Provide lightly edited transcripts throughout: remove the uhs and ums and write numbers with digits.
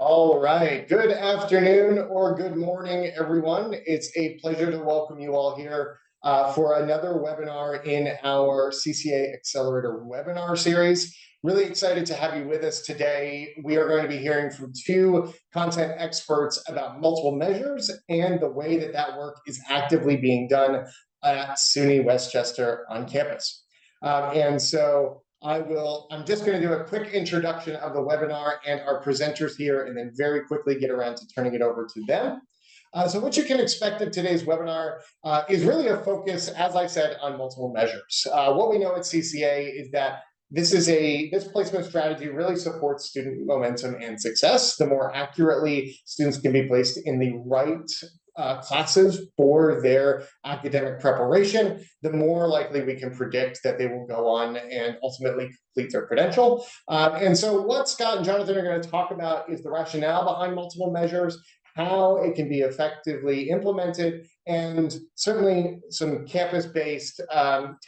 All right. Good afternoon or good morning, everyone. It's a pleasure to welcome you all here for another webinar in our CCA Accelerator webinar series. Really excited to have you with us today. We are going to be hearing from two content experts about multiple measures and the way that that work is actively being done at SUNY Westchester on campus. I'm just going to do a quick introduction of the webinar and our presenters here, and then very quickly get around to turning it over to them. So what you can expect in today's webinar is really a focus, as I said, on multiple measures. What we know at CCA is that this placement strategy really supports student momentum and success. The more accurately students can be placed in the right classes for their academic preparation, the more likely we can predict that they will go on and ultimately complete their credential. And so what Scott and Jonathan are going to talk about is the rationale behind multiple measures, how it can be effectively implemented, and certainly some campus-based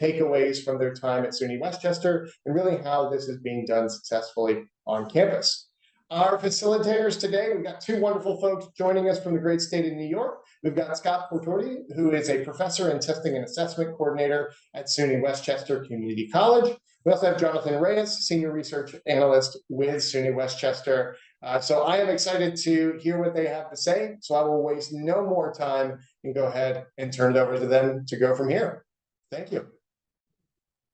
takeaways from their time at SUNY Westchester, and really how this is being done successfully on campus. Our facilitators today, we've got two wonderful folks joining us from the great state of New York. We've got Scott Putorti, who is a professor and testing and assessment coordinator at SUNY Westchester Community College. We also have Jonathan Reyes, senior research analyst with SUNY Westchester. So I am excited to hear what they have to say. So I will waste no more time and go ahead and turn it over to them to go from here. Thank you.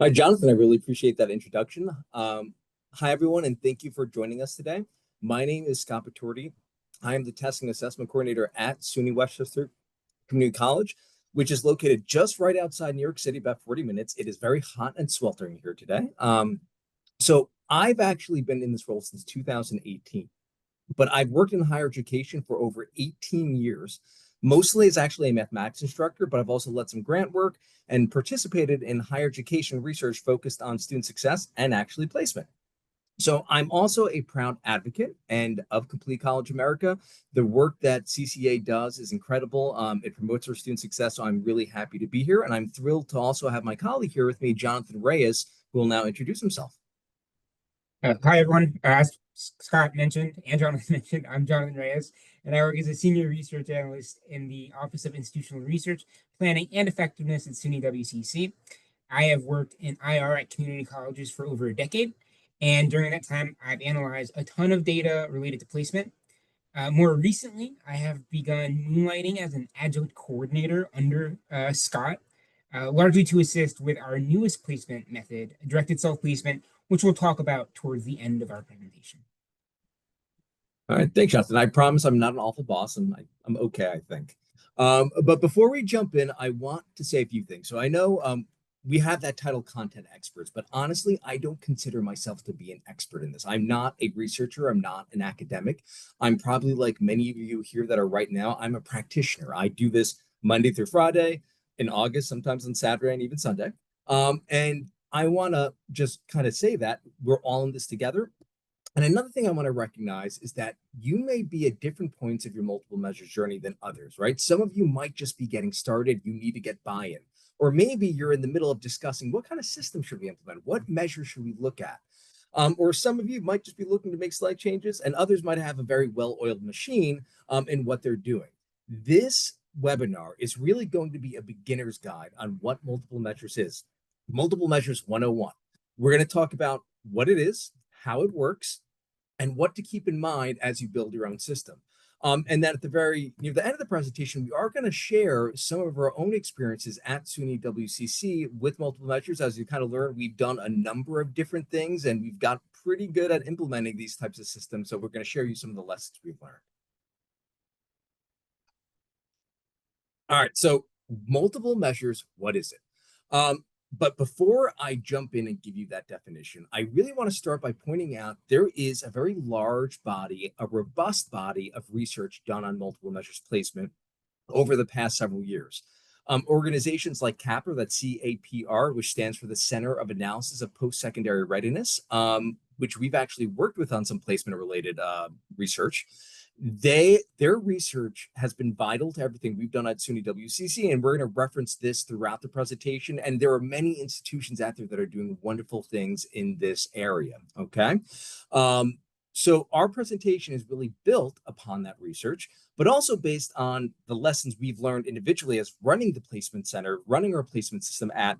Hi, Jonathan. I really appreciate that introduction. Hi, everyone, and thank you for joining us today. My name is Scott Putorti. I am the testing assessment coordinator at SUNY Westchester Community College, which is located just right outside New York City, about 40 minutes. It is very hot and sweltering here today. So I've actually been in this role since 2018, but I've worked in higher education for over 18 years. Mostly as actually a mathematics instructor, but I've also led some grant work and participated in higher education research focused on student success and actually placement. So I'm also a proud advocate of Complete College America. The work that CCA does is incredible. It promotes our student success. So I'm really happy to be here. And I'm thrilled to also have my colleague here with me, Jonathan Reyes, who will now introduce himself. Hi, everyone. As Scott mentioned and Jonathan mentioned, I'm Jonathan Reyes, and I work as a senior research analyst in the Office of Institutional Research, Planning, and Effectiveness at SUNY WCC. I have worked in IR at community colleges for over a decade. And during that time, I've analyzed a ton of data related to placement. More recently, I have begun moonlighting as an adjunct coordinator under Scott, largely to assist with our newest placement method, directed self-placement, which we'll talk about towards the end of our presentation. All right, thanks, Justin. I promise I'm not an awful boss, and I'm okay, I think. But before we jump in, I want to say a few things. So I know we have that title content experts, but honestly, I don't consider myself to be an expert in this. I'm not a researcher. I'm not an academic. I'm probably like many of you here that are right now, I'm a practitioner. I do this Monday through Friday, in August, sometimes on Saturday and even Sunday. And I want to just kind of say that we're all in this together. And another thing I want to recognize is that you may be at different points of your multiple measures journey than others, right? Some of you might just be getting started. You need to get buy-in. Or maybe you're in the middle of discussing what kind of system should we implement? What measures should we look at? Or some of you might just be looking to make slight changes, and others might have a very well-oiled machine in what they're doing. This webinar is really going to be a beginner's guide on what multiple measures is. Multiple Measures 101. We're going to talk about what it is, how it works, and what to keep in mind as you build your own system. And then at the very near the end of the presentation, we are going to share some of our own experiences at SUNY WCC with multiple measures. As you kind of learn, we've done a number of different things, and we've got pretty good at implementing these types of systems. So we're going to share you some of the lessons we've learned. All right, so multiple measures, what is it? But before I jump in and give you that definition, I really want to start by pointing out there is a very large body, a robust body of research done on multiple measures placement over the past several years. Organizations like CAPR, that's CAPR, which stands for the Center of Analysis of Post-Secondary Readiness, which we've actually worked with on some placement-related research. Their research has been vital to everything we've done at SUNY WCC, and we're going to reference this throughout the presentation. And there are many institutions out there that are doing wonderful things in this area. Okay. So our presentation is really built upon that research, but also based on the lessons we've learned individually as running the placement center, running our placement system at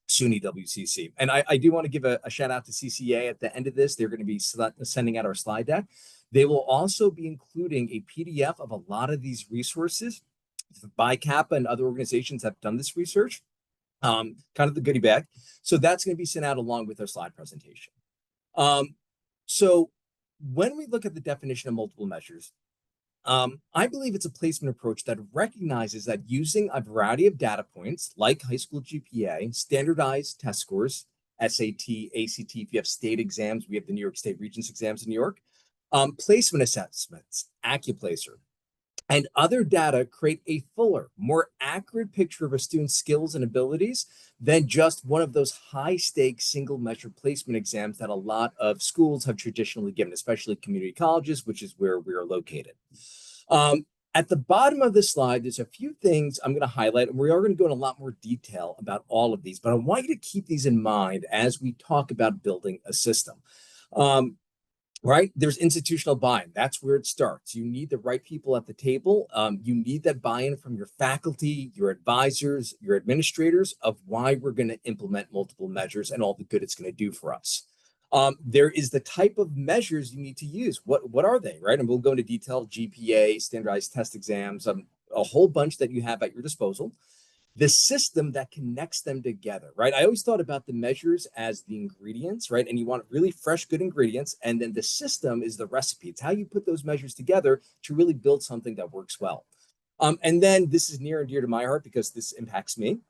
SUNY WCC. And I do want to give a shout out to CCA at the end of this. They're going to be sending out our slide deck. They will also be including a PDF of a lot of these resources by CAPA and other organizations that have done this research, kind of the goodie bag. So that's going to be sent out along with our slide presentation. So when we look at the definition of multiple measures, I believe it's a placement approach that recognizes that using a variety of data points like high school GPA, standardized test scores, SAT, ACT, if you have state exams, we have the New York State Regents exams in New York, placement assessments, AccuPlacer, and other data create a fuller, more accurate picture of a student's skills and abilities than just one of those high-stakes single-measure placement exams that a lot of schools have traditionally given, especially community colleges, which is where we are located. At the bottom of the slide, there's a few things I'm going to highlight, and we are going to go in a lot more detail about all of these, but I want you to keep these in mind as we talk about building a system. Right? There's institutional buy-in. That's where it starts. You need the right people at the table. You need that buy-in from your faculty, your advisors, your administrators of why we're going to implement multiple measures and all the good it's going to do for us. There is the type of measures you need to use. What are they, right? And we'll go into detail: GPA, standardized test exams, a whole bunch that you have at your disposal. The system that connects them together, right? I always thought about the measures as the ingredients, right? And you want really fresh, good ingredients. And then the system is the recipe. It's how you put those measures together to really build something that works well. And then this is near and dear to my heart because this impacts me.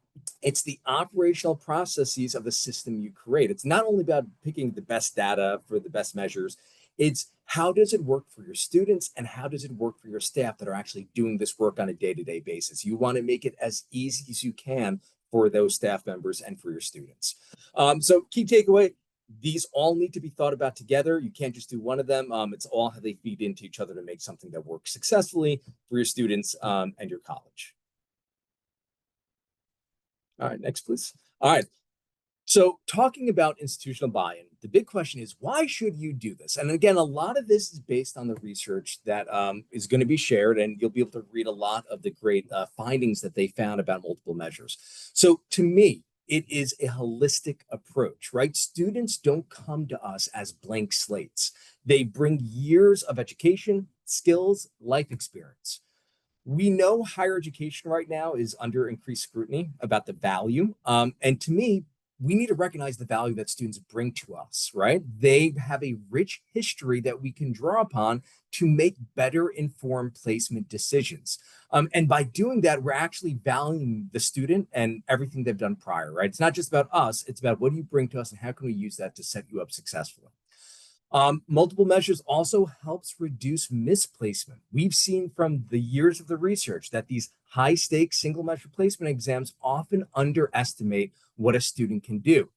It's the operational processes of the system you create. It's not only about picking the best data for the best measures. It's how does it work for your students and how does it work for your staff that are actually doing this work on a day-to-day basis? You want to make it as easy as you can for those staff members and for your students. So key takeaway, these all need to be thought about together. You can't just do one of them. It's all how they feed into each other to make something that works successfully for your students and your college. All right, next, please. All right. So talking about institutional buy-in, the big question is, why should you do this? And again, a lot of this is based on the research that is going to be shared, and you'll be able to read a lot of the great findings that they found about multiple measures. So to me, it is a holistic approach, right? Students don't come to us as blank slates. They bring years of education, skills, life experience. We know higher education right now is under increased scrutiny about the value. And to me, we need to recognize the value that students bring to us, right? They have a rich history that we can draw upon to make better informed placement decisions. And by doing that, we're actually valuing the student and everything they've done prior, right? It's not just about us, it's about what do you bring to us and how can we use that to set you up successfully. Multiple measures also helps reduce misplacement. We've seen from the years of the research that these high stakes single measure placement exams often underestimate what a student can do.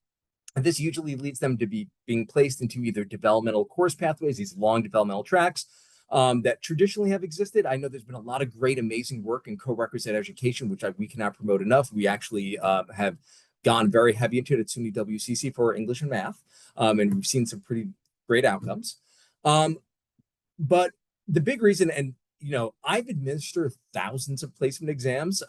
And this usually leads them to being placed into either developmental course pathways, these long developmental tracks that traditionally have existed. I know there's been a lot of great, amazing work in co-requisite education, which we cannot promote enough. We actually have gone very heavy into it at SUNY WCC for English and math. And we've seen some pretty great outcomes. But the big reason, and I've administered thousands of placement exams,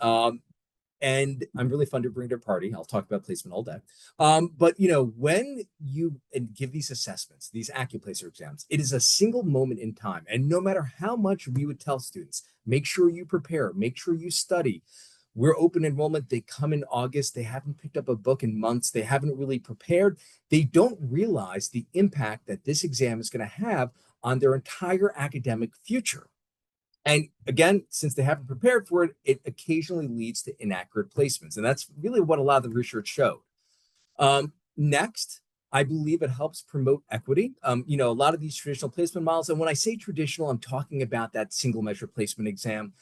and I'm really fun to bring to a party. I'll talk about placement all day. But when you give these assessments, these AccuPlacer exams, it is a single moment in time. And no matter how much we would tell students, make sure you prepare, make sure you study. We're open enrollment. They come in August. They haven't picked up a book in months. They haven't really prepared. They don't realize the impact that this exam is going to have on their entire academic future. And again, since they haven't prepared for it, it occasionally leads to inaccurate placements. And that's really what a lot of the research showed. Next, I believe it helps promote equity. A lot of these traditional placement models, and when I say traditional, I'm talking about that single measure placement exam.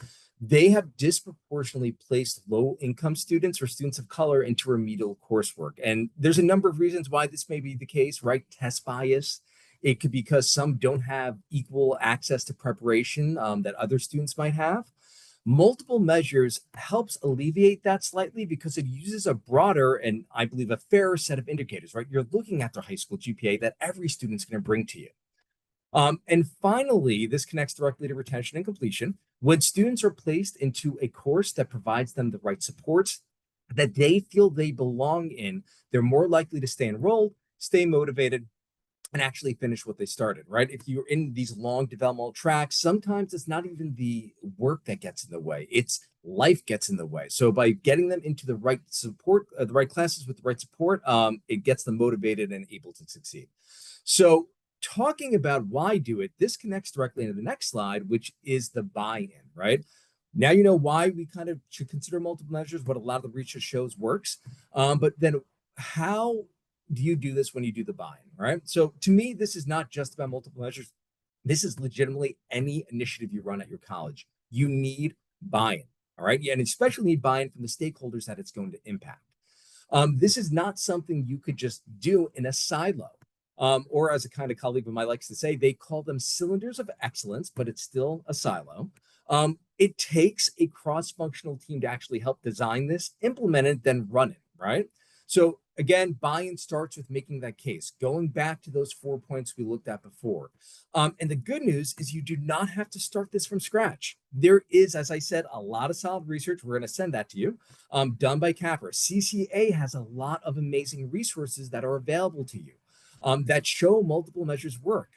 They have disproportionately placed low-income students or students of color into remedial coursework. And there's a number of reasons why this may be the case, right? Test bias. It could be because some don't have equal access to preparation that other students might have. Multiple measures helps alleviate that slightly because it uses a broader and I believe a fairer set of indicators, right? You're looking at their high school GPA that every student's going to bring to you. And finally, this connects directly to retention and completion. When students are placed into a course that provides them the right supports that they feel they belong in, they're more likely to stay enrolled, stay motivated, and actually finish what they started, right? If you're in these long developmental tracks, sometimes it's not even the work that gets in the way, it's life gets in the way. So by getting them into the right support, the right classes with the right support, it gets them motivated and able to succeed. So talking about why do it, this connects directly into the next slide, which is the buy-in, right? Now you know why we kind of should consider multiple measures, what a lot of the research shows works. But then how do you do this when you do the buy-in, right? So to me, this is not just about multiple measures. This is legitimately any initiative you run at your college. You need buy-in, all right? And especially need buy-in from the stakeholders that it's going to impact. This is not something you could just do in a silo. Or as a kind of colleague of mine likes to say, they call them cylinders of excellence, but it's still a silo. It takes a cross-functional team to actually help design this, implement it, then run it, right? So again, buy-in starts with making that case, going back to those 4 points we looked at before. And the good news is you do not have to start this from scratch. There is, as I said, a lot of solid research. We're going to send that to you, done by CAPRA. CCA has a lot of amazing resources that are available to you that show multiple measures work.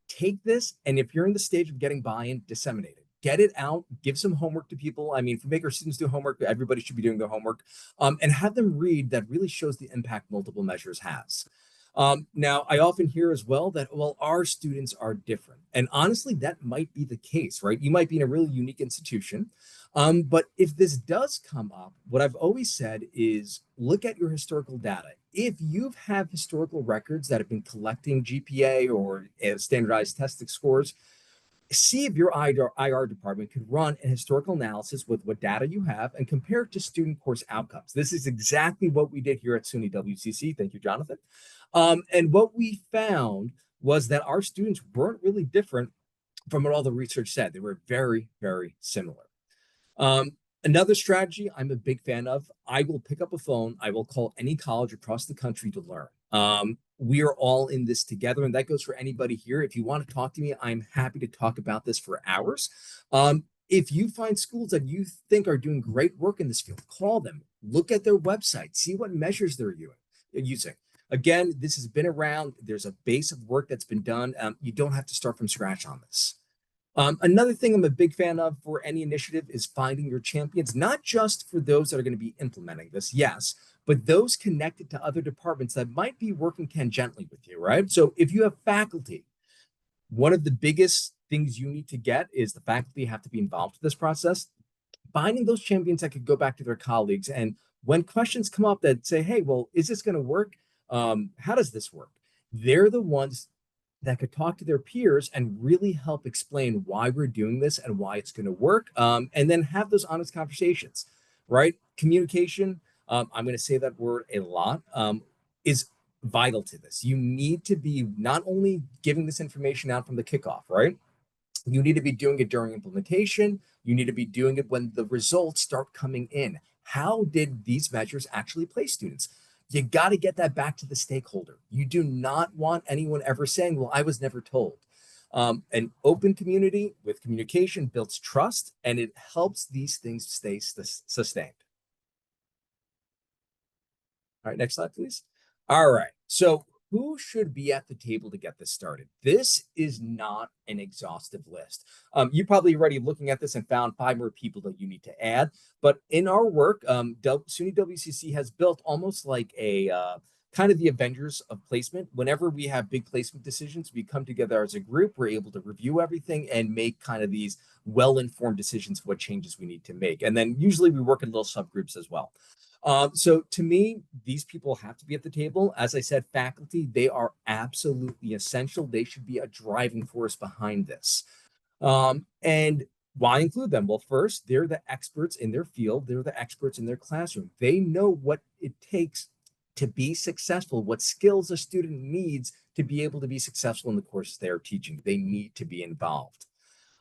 Take this, and if you're in the stage of getting buy-in, disseminate it. Get it out, give some homework to people. I mean, if we make our students do homework, everybody should be doing their homework, and have them read that really shows the impact multiple measures has. Now, I often hear as well that, well, our students are different. And honestly, that might be the case, right? You might be in a really unique institution. But if this does come up, what I've always said is look at your historical data. If you have historical records that have been collecting GPA or standardized testing scores, see if your IR department could run a historical analysis with what data you have and compare it to student course outcomes. This is exactly what we did here at SUNY WCC. Thank you, Jonathan. And what we found was that our students weren't really different from what all the research said. They were very, very similar. Another strategy I'm a big fan of, I will pick up a phone, I will call any college across the country to learn. We are all in this together, and that goes for anybody here. If you want to talk to me, I'm happy to talk about this for hours. If you find schools that you think are doing great work in this field, call them, look at their website, see what measures they're using. Again, this has been around. There's a base of work that's been done. You don't have to start from scratch on this. Another thing I'm a big fan of for any initiative is finding your champions, not just for those that are going to be implementing this, yes, but those connected to other departments that might be working tangentially with you, right? So if you have faculty, one of the biggest things you need to get is the faculty have to be involved in this process. Finding those champions that could go back to their colleagues. And when questions come up that say, hey, well, is this going to work? How does this work? They're the ones that could talk to their peers and really help explain why we're doing this and why it's going to work, and then have those honest conversations, right? Communication, I'm going to say that word a lot, is vital to this. You need to be not only giving this information out from the kickoff, right? You need to be doing it during implementation. You need to be doing it when the results start coming in. How did these measures actually place students? You got to get that back to the stakeholder. You do not want anyone ever saying, well, I was never told. An open community with communication builds trust, and it helps these things stay sustained. All right, next slide, please. All right, so who should be at the table to get this started? This is not an exhaustive list. You probably already looking at this and found 5 more people that you need to add. But in our work, SUNY WCC has built almost like a kind of the Avengers of placement. Whenever we have big placement decisions, we come together as a group. We're able to review everything and make kind of these well-informed decisions of what changes we need to make. And then usually we work in little subgroups as well. So to me, these people have to be at the table. As I said, faculty, they are absolutely essential. They should be a driving force behind this. And why include them? Well, first, they're the experts in their field. They're the experts in their classroom. They know what it takes to be successful, what skills a student needs to be able to be successful in the courses they are teaching. They need to be involved.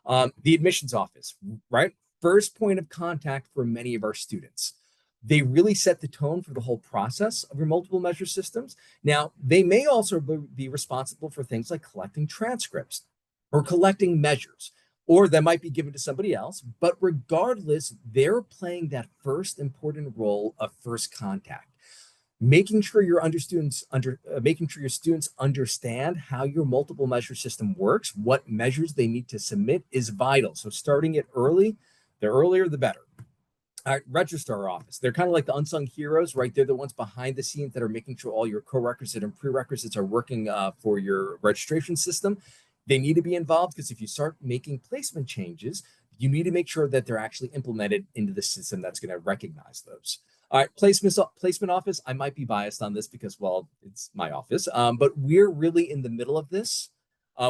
The admissions office, right? First point of contact for many of our students. They really set the tone for the whole process of your multiple measure systems. Now, they may also be responsible for things like collecting transcripts or collecting measures, or that might be given to somebody else. But regardless, they're playing that first important role of first contact, making sure making sure your students understand how your multiple measure system works, what measures they need to submit is vital. So starting it early, the earlier the better. Registrar office, they're kind of like the unsung heroes, right? They're the ones behind the scenes that are making sure all your co-requisite and prerequisites are working for your registration system. They need to be involved because if you start making placement changes, you need to make sure that they're actually implemented into the system that's going to recognize those. All right, placement office. I might be biased on this because, well, it's my office, but we're really in the middle of this.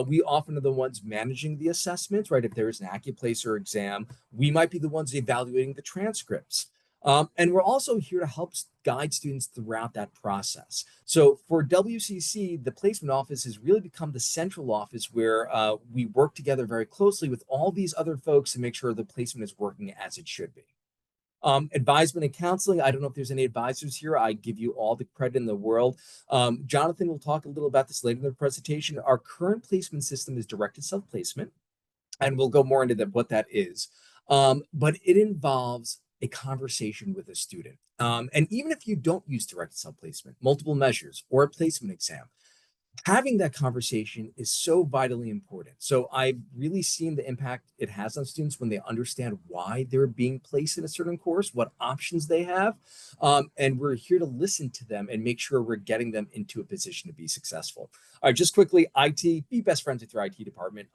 We often are the ones managing the assessments, right? If there is an AccuPlacer exam, we might be the ones evaluating the transcripts. And we're also here to help guide students throughout that process. So for WCC, the placement office has really become the central office where we work together very closely with all these other folks to make sure the placement is working as it should be. Advisement and counseling. I don't know if there's any advisors here. I give you all the credit in the world. Jonathan will talk a little about this later in the presentation. Our current placement system is directed self-placement, and we'll go more into what that is. But it involves a conversation with a student. And even if you don't use directed self-placement, multiple measures, or a placement exam, having that conversation is so vitally important. So I've really seen the impact it has on students when they understand why they're being placed in a certain course, what options they have. And we're here to listen to them and make sure we're getting them into a position to be successful. All right, just quickly, IT, be best friends with your IT department.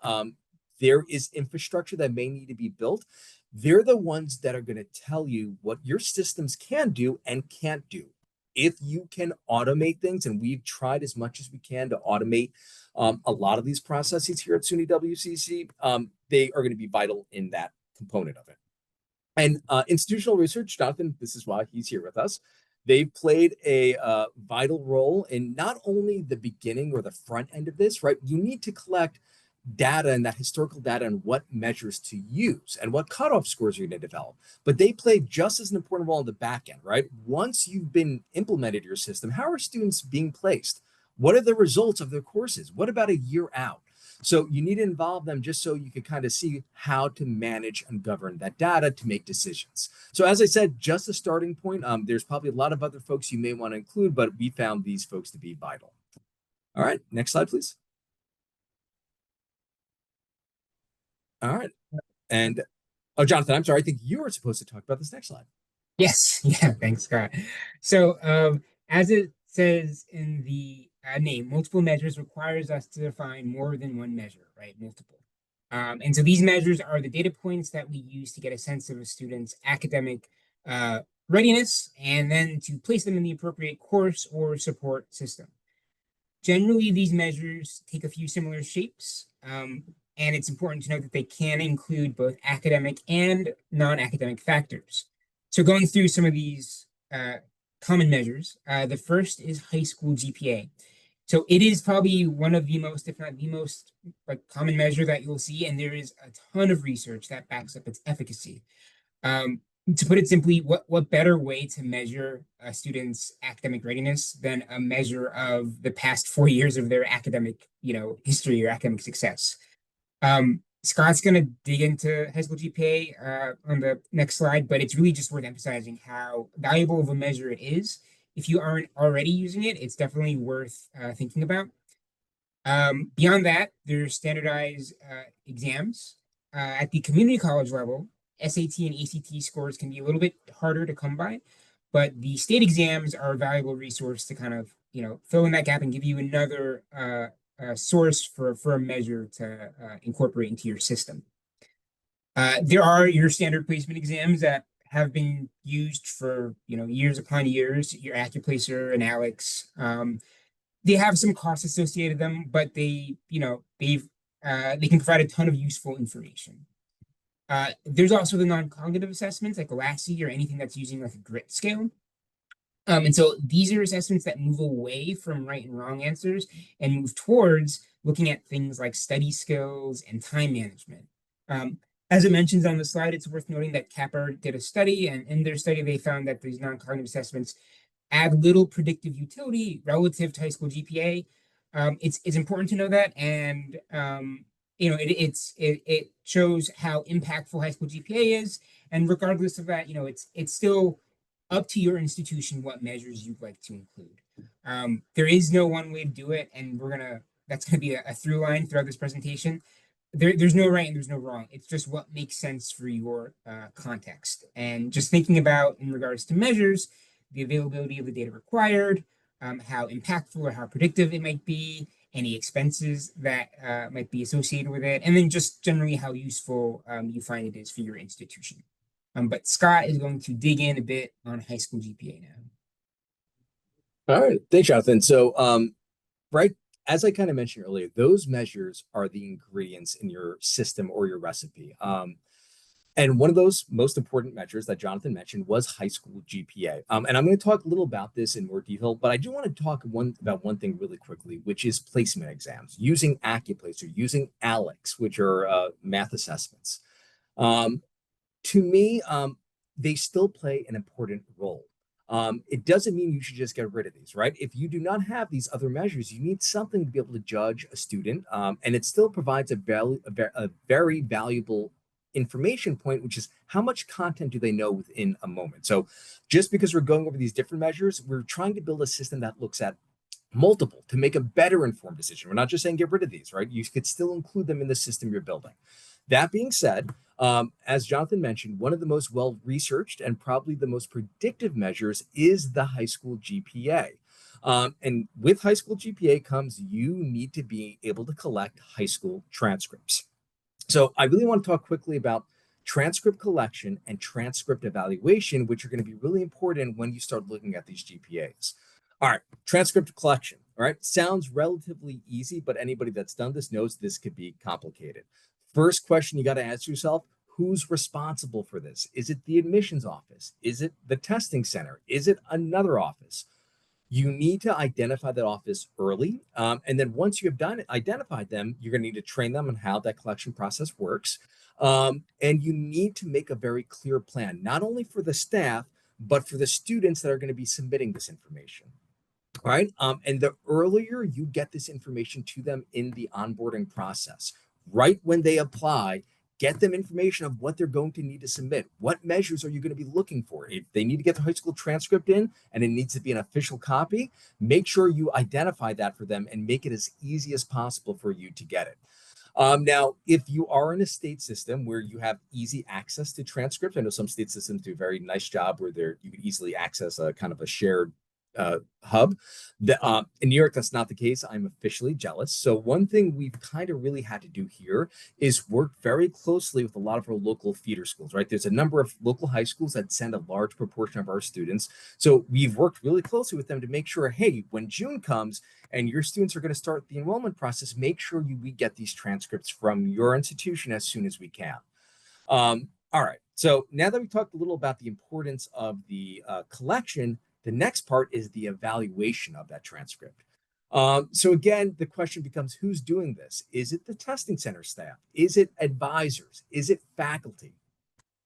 There is infrastructure that may need to be built. They're the ones that are going to tell you what your systems can do and can't do. If you can automate things, and we've tried as much as we can to automate a lot of these processes here at SUNY WCC, they are going to be vital in that component of it. And institutional research, Jonathan, this is why he's here with us. They've played a vital role in not only the beginning or the front end of this, right? You need to collect data and that historical data and what measures to use and what cutoff scores you're going to develop. But they play just as an important role in the back end, right? Once you've been implemented your system, how are students being placed? What are the results of their courses? What about a year out? So you need to involve them just so you can kind of see how to manage and govern that data to make decisions. So as I said, just a starting point. There's probably a lot of other folks you may want to include, but we found these folks to be vital. All right, next slide, please. All right. And, oh, Jonathan, I'm sorry. I think you were supposed to talk about this next slide. Yes, yeah, thanks, Scott. So as it says in the name, multiple measures requires us to define more than one measure, right? Multiple. And so these measures are the data points that we use to get a sense of a student's academic readiness and then to place them in the appropriate course or support system. Generally, these measures take a few similar shapes, and it's important to note that they can include both academic and non-academic factors. So going through some of these common measures, the first is high school GPA. So it is probably one of the most, if not the most, common measure that you'll see, and there is a ton of research that backs up its efficacy. To put it simply, what better way to measure a student's academic readiness than a measure of the past 4 years of their academic, history or academic success? Scott's going to dig into high school GPA on the next slide, but it's really just worth emphasizing how valuable of a measure it is. If you aren't already using it, it's definitely worth thinking about. Beyond that, there's standardized exams. At the community college level, SAT and ACT scores can be a little bit harder to come by, but the state exams are a valuable resource to kind of, fill in that gap and give you another source for a measure to incorporate into your system. There are your standard placement exams that have been used for, years upon years, your AccuPlacer and Alex. They have some costs associated with them, but they can provide a ton of useful information. There's also the non-cognitive assessments like LASI or anything that's using like a grit scale. And so these are assessments that move away from right and wrong answers and move towards looking at things like study skills and time management. As it mentions on the slide, it's worth noting that CAPR did a study, and in their study, they found that these non-cognitive assessments add little predictive utility relative to high school GPA. It's important to know that, and it shows how impactful high school GPA is, and regardless of that, it's still up to your institution what measures you'd like to include. There is no one way to do it, and that's gonna be a through line throughout this presentation. There's no right and there's no wrong. It's just what makes sense for your context. And just thinking about in regards to measures, the availability of the data required, how impactful or how predictive it might be, any expenses that might be associated with it, and then just generally how useful you find it is for your institution. But Scott is going to dig in a bit on high school GPA now. All right, thanks, Jonathan. So, right, as I kind of mentioned earlier, those measures are the ingredients in your system or your recipe. And one of those most important measures that Jonathan mentioned was high school GPA. And I'm going to talk a little about this in more detail, but I do want to talk about one thing really quickly, which is placement exams using AccuPlace or using ALEX, which are math assessments. To me, they still play an important role. It doesn't mean you should just get rid of these, right? If you do not have these other measures, you need something to be able to judge a student, and it still provides a very valuable information point, which is how much content do they know within a moment. So just because we're going over these different measures, we're trying to build a system that looks at multiple to make a better informed decision. We're not just saying get rid of these, right? You could still include them in the system you're building. That being said, as Jonathan mentioned, one of the most well-researched and probably the most predictive measures is the high school GPA. And with high school GPA comes you need to be able to collect high school transcripts. So I really want to talk quickly about transcript collection and transcript evaluation, which are going to be really important when you start looking at these GPAs. All right, transcript collection. All right, sounds relatively easy, but anybody that's done this knows this could be complicated. First question you got to ask yourself, who's responsible for this? Is it the admissions office? Is it the testing center? Is it another office? You need to identify that office early. And then once you have identified them, you're going to need to train them on how that collection process works. And you need to make a very clear plan, not only for the staff, but for the students that are going to be submitting this information. All right. And the earlier you get this information to them in the onboarding process, right when they apply, get them information of what they're going to need to submit. What measures are you going to be looking for? If they need to get the high school transcript in and it needs to be an official copy, make sure you identify that for them and make it as easy as possible for you to get it. Now, if you are in a state system where you have easy access to transcripts, I know some state systems do a very nice job where you can easily access a kind of a shared hub. In New York, that's not the case. I'm officially jealous. So one thing we've kind of really had to do here is work very closely with a lot of our local feeder schools, right? There's a number of local high schools that send a large proportion of our students. So we've worked really closely with them to make sure, hey, when June comes and your students are going to start the enrollment process, make sure we get these transcripts from your institution as soon as we can. All right. So now that we talked a little about the importance of the collection, the next part is the evaluation of that transcript. So again, the question becomes, who's doing this? Is it the testing center staff? Is it advisors? Is it faculty?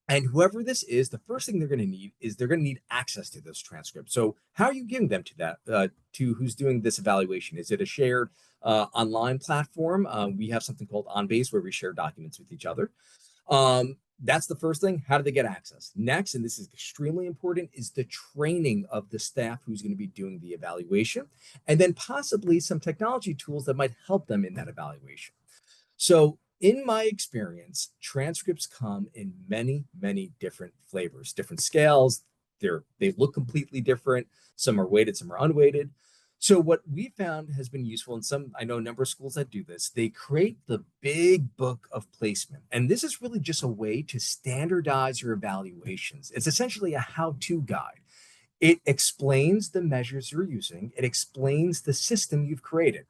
And whoever this is, the first thing they're going to need access to those transcripts. So how are you giving them to that, to who's doing this evaluation? Is it a shared online platform? We have something called OnBase where we share documents with each other. That's the first thing. How do they get access? Next, and this is extremely important, is the training of the staff who's going to be doing the evaluation, and then possibly some technology tools that might help them in that evaluation. So in my experience, transcripts come in many, many different flavors, different scales. They look completely different. Some are weighted, some are unweighted. So what we found has been useful, and I know a number of schools that do this, they create the big book of placement. And this is really just a way to standardize your evaluations. It's essentially a how-to guide. It explains the measures you're using. It explains the system you've created.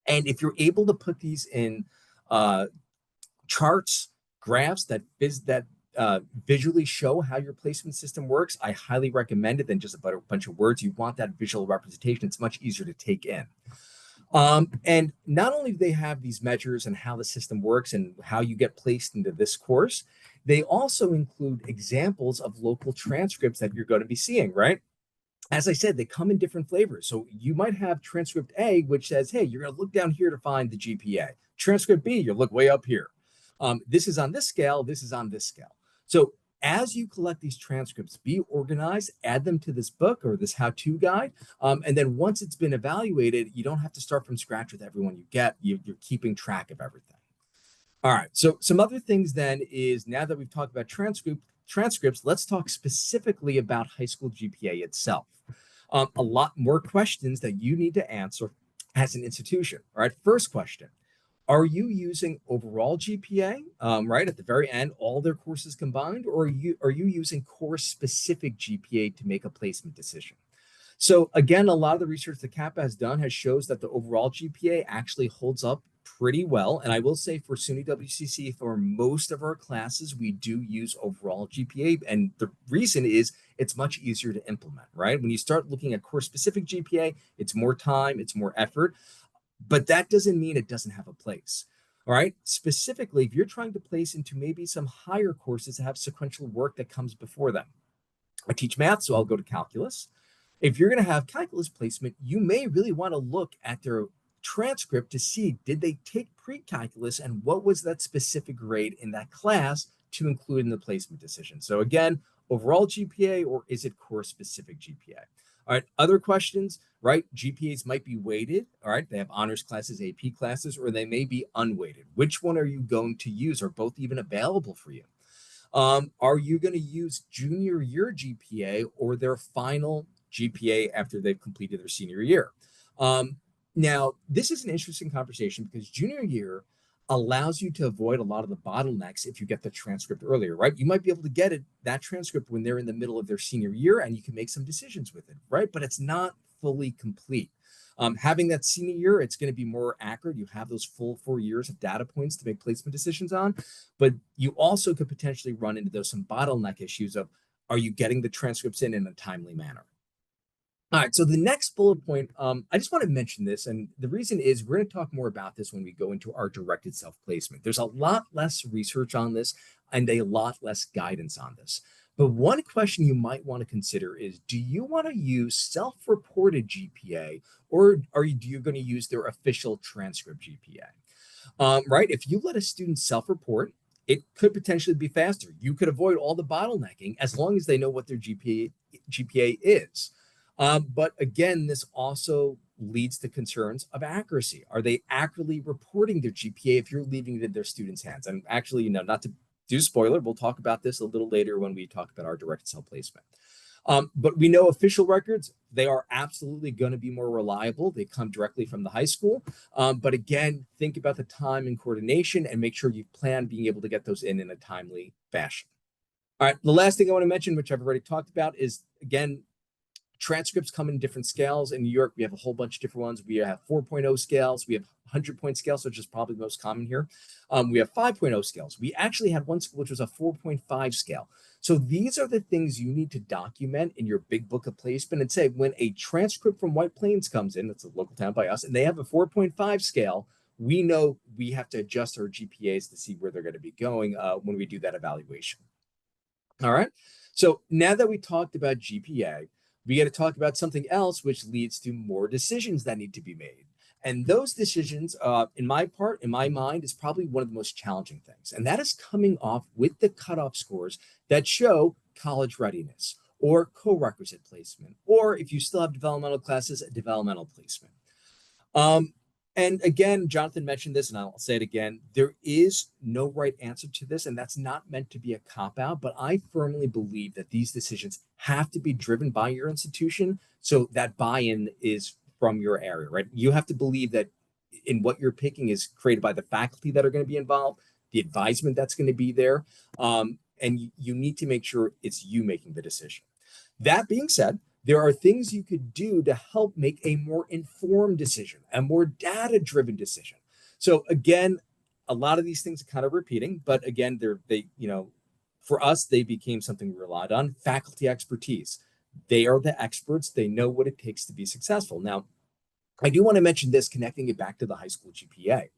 And if you're able to put these in charts, graphs that visually show how your placement system works, I highly recommend it than just a bunch of words. You want that visual representation. It's much easier to take in. And not only do they have these measures and how the system works and how you get placed into this course, they also include examples of local transcripts that you're going to be seeing, right? As I said, they come in different flavors. So you might have transcript A, which says, hey, you're going to look down here to find the GPA. Transcript B, you look way up here. This is on this scale, this is on this scale. So as you collect these transcripts, be organized, add them to this book or this how-to guide. And then once it's been evaluated, you don't have to start from scratch with everyone you get. You're keeping track of everything. All right. So some other things then is now that we've talked about transcripts, let's talk specifically about high school GPA itself. A lot more questions that you need to answer as an institution. All right. First question. Are you using overall GPA, right at the very end, all their courses combined, or are you using course specific GPA to make a placement decision? So again, a lot of the research that CAPA has done has shows that the overall GPA actually holds up pretty well. And I will say for SUNY WCC, for most of our classes, we do use overall GPA. And the reason is it's much easier to implement, right? When you start looking at course specific GPA, it's more time, it's more effort. But that doesn't mean it doesn't have a place. All right. Specifically, if you're trying to place into maybe some higher courses that have sequential work that comes before them. I teach math, so I'll go to calculus. If you're going to have calculus placement, you may really want to look at their transcript to see, did they take pre-calculus and what was that specific grade in that class to include in the placement decision? So again, overall GPA, or is it course specific GPA? All right, other questions, right? GPAs might be weighted, all right? They have honors classes, AP classes, or they may be unweighted. Which one are you going to use? Are both even available for you? Are you going to use junior year GPA or their final GPA after they've completed their senior year? Now, this is an interesting conversation because junior year allows you to avoid a lot of the bottlenecks if you get the transcript earlier, right? You might be able to get that transcript when they're in the middle of their senior year and you can make some decisions with it, right? But it's not fully complete. Having that senior year, it's going to be more accurate. You have those full 4 years of data points to make placement decisions on, but you also could potentially run into those some bottleneck issues of, are you getting the transcripts in a timely manner? All right, so the next bullet point, I just want to mention this, and the reason is we're going to talk more about this when we go into our directed self-placement. There's a lot less research on this and a lot less guidance on this. But one question you might want to consider is, do you want to use self-reported GPA or are you going to use their official transcript GPA? Right, if you let a student self-report, it could potentially be faster. You could avoid all the bottlenecking as long as they know what their GPA is. But again, this also leads to concerns of accuracy. Are they accurately reporting their GPA if you're leaving it in their students' hands? And actually, not to do spoiler, we'll talk about this a little later when we talk about our direct self-placement. But we know official records, they are absolutely going to be more reliable. They come directly from the high school. But again, think about the time and coordination and make sure you plan being able to get those in a timely fashion. All right, the last thing I want to mention, which I've already talked about, is, again, transcripts come in different scales. In New York, we have a whole bunch of different ones. We have 4.0 scales. We have 100-point scales, which is probably the most common here. We have 5.0 scales. We actually had one school, which was a 4.5 scale. So these are the things you need to document in your big book of placement and say, when a transcript from White Plains comes in, that's a local town by us, and they have a 4.5 scale, we know we have to adjust our GPAs to see where they're going to be going when we do that evaluation. All right. So now that we talked about GPA, we got to talk about something else, which leads to more decisions that need to be made. And those decisions, in my mind, is probably one of the most challenging things. And that is coming off with the cutoff scores that show college readiness or co-requisite placement, or if you still have developmental classes, a developmental placement. And again, Jonathan mentioned this, and I'll say it again, there is no right answer to this, and that's not meant to be a cop-out, but I firmly believe that these decisions have to be driven by your institution, so that buy-in is from your area, right? You have to believe that in what you're picking is created by the faculty that are going to be involved, the advisement that's going to be there, and you need to make sure it's you making the decision. That being said, there are things you could do to help make a more informed decision, a more data-driven decision. So again, a lot of these things are kind of repeating, but again, for us, they became something we relied on. Faculty expertise. They are the experts. They know what it takes to be successful. Now, I do want to mention this, connecting it back to the high school GPA.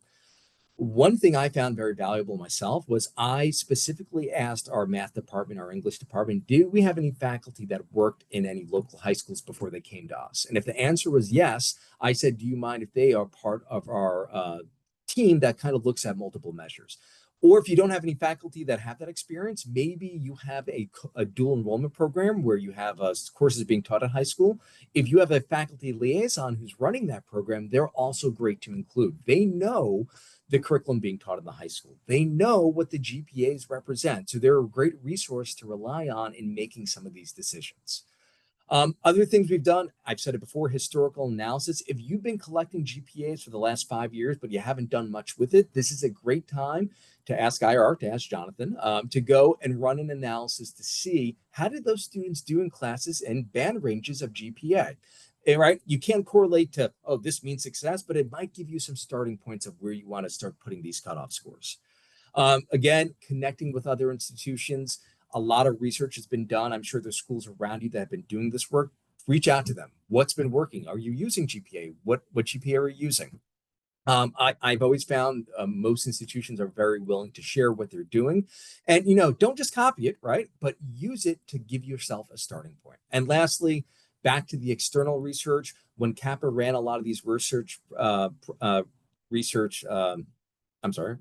One thing I found very valuable myself was I specifically asked our math department, our English department, do we have any faculty that worked in any local high schools before they came to us? And if the answer was yes, I said, do you mind if they are part of our team that kind of looks at multiple measures? Or if you don't have any faculty that have that experience, maybe you have a dual enrollment program where you have courses being taught at high school. If you have a faculty liaison who's running that program, they're also great to include. They know the curriculum being taught in the high school. They know what the GPAs represent. So they're a great resource to rely on in making some of these decisions. Other things we've done, I've said it before, historical analysis. If you've been collecting GPAs for the last 5 years, but you haven't done much with it, this is a great time to ask IR, to ask Jonathan, to go and run an analysis to see how did those students do in classes and band ranges of GPA. Right? You can't correlate to, oh, this means success, but it might give you some starting points of where you want to start putting these cutoff scores. Again, connecting with other institutions. A lot of research has been done. I'm sure there's schools around you that have been doing this work. Reach out to them. What's been working? Are you using GPA? What GPA are you using? I've always found most institutions are very willing to share what they're doing. And, don't just copy it, right? But use it to give yourself a starting point. And lastly, back to the external research. When CAPA ran a lot of these when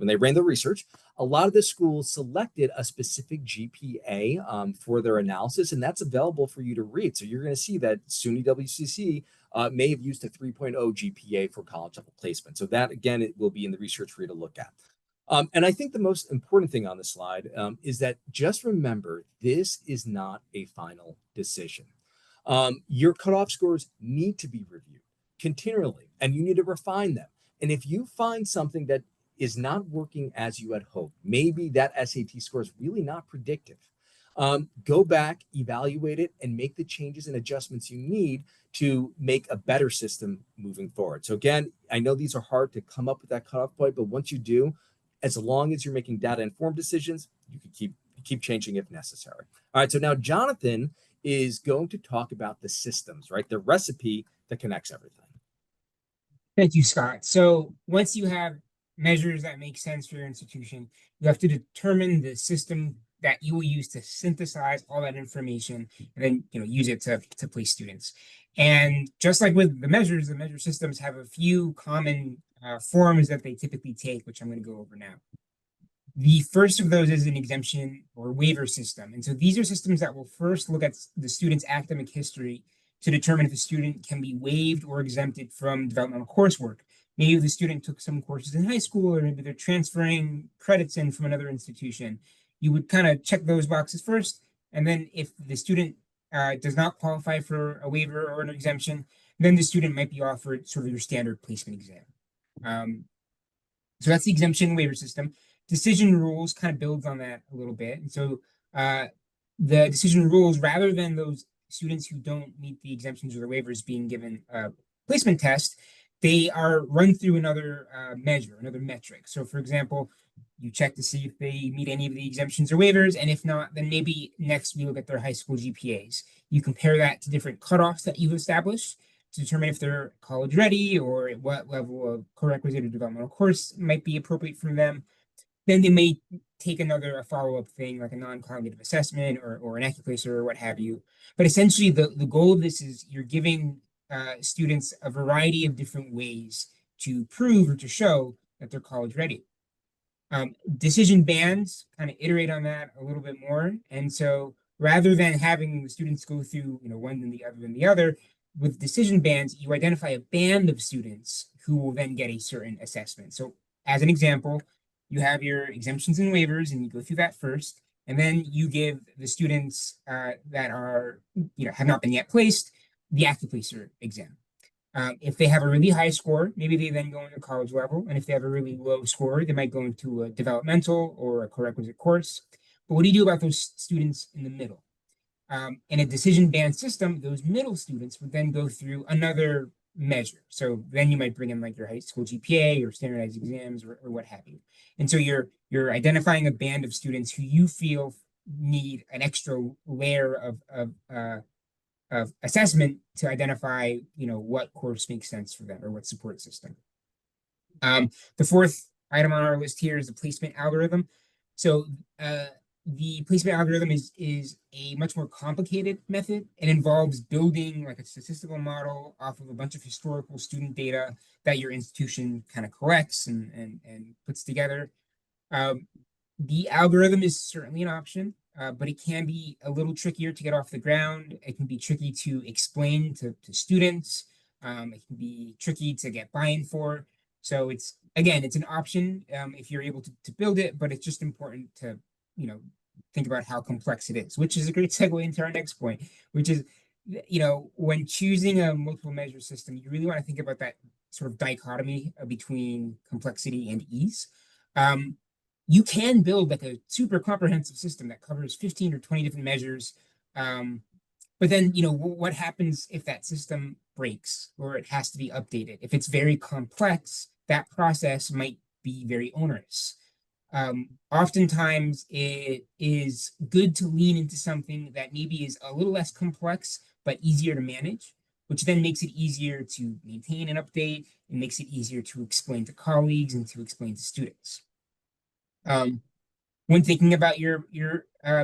they ran the research, a lot of the schools selected a specific GPA for their analysis, and that's available for you to read. So you're going to see that SUNY WCC may have used a 3.0 GPA for college level placement. So that, again, it will be in the research for you to look at. And I think the most important thing on the slide is that just remember, this is not a final decision. Your cutoff scores need to be reviewed continually, and you need to refine them. And if you find something that is not working as you had hoped, maybe that SAT score is really not predictive, go back, evaluate it, and make the changes and adjustments you need to make a better system moving forward. So again, I know these are hard to come up with that cutoff point, but once you do, as long as you're making data-informed decisions, you can keep changing if necessary. All right, so now Jonathan is going to talk about the systems, right? The recipe that connects everything. Thank you, Scott. So once you have measures that make sense for your institution, you have to determine the system that you will use to synthesize all that information and then use it to place students. And just like with the measure systems have a few common forms that they typically take, which I'm going to go over now. The first of those is an exemption or waiver system. And so these are systems that will first look at the student's academic history to determine if a student can be waived or exempted from developmental coursework. Maybe the student took some courses in high school, or maybe they're transferring credits in from another institution. You would kind of check those boxes first. And then if the student does not qualify for a waiver or an exemption, then the student might be offered sort of your standard placement exam. So that's the exemption waiver system. Decision rules kind of builds on that a little bit. And so the decision rules, rather than those students who don't meet the exemptions or the waivers being given a placement test, they are run through another measure, another metric. So for example, you check to see if they meet any of the exemptions or waivers, and if not, then maybe next we look at their high school GPAs. You compare that to different cutoffs that you've established to determine if they're college ready or what level of co-requisite or developmental course might be appropriate for them. Then they may take a follow-up thing like a non-cognitive assessment or an AccuPlacer or what have you. But essentially, the goal of this is you're giving students a variety of different ways to prove or to show that they're college ready. Decision bands kind of iterate on that a little bit more. And so rather than having the students go through one then the other, with decision bands, you identify a band of students who will then get a certain assessment. So as an example, you have your exemptions and waivers, and you go through that first, and then you give the students that are have not been yet placed the AccuPlacer exam. If they have a really high score, maybe they then go into college level, and if they have a really low score, they might go into a developmental or a co-requisite course. But what do you do about those students in the middle? In a decision band system, those middle students would then go through another measure. So then you might bring in like your high school GPA or standardized exams or what have you. And so you're identifying a band of students who you feel need an extra layer of assessment to identify, what course makes sense for them or what support system. The fourth item on our list here is the placement algorithm. So the placement algorithm is a much more complicated method. It involves building like a statistical model off of a bunch of historical student data that your institution kind of collects and puts together. The algorithm is certainly an option, but it can be a little trickier to get off the ground. It can be tricky to explain to students. It can be tricky to get buy-in for. So it's an option if you're able to build it, but it's just important to, think about how complex it is, which is a great segue into our next point, which is, when choosing a multiple measure system, you really want to think about that sort of dichotomy between complexity and ease. You can build like a super comprehensive system that covers 15 or 20 different measures. But then, what happens if that system breaks or it has to be updated? If it's very complex, that process might be very onerous. Oftentimes, it is good to lean into something that maybe is a little less complex, but easier to manage, which then makes it easier to maintain and update. It makes it easier to explain to colleagues and to explain to students. When thinking about your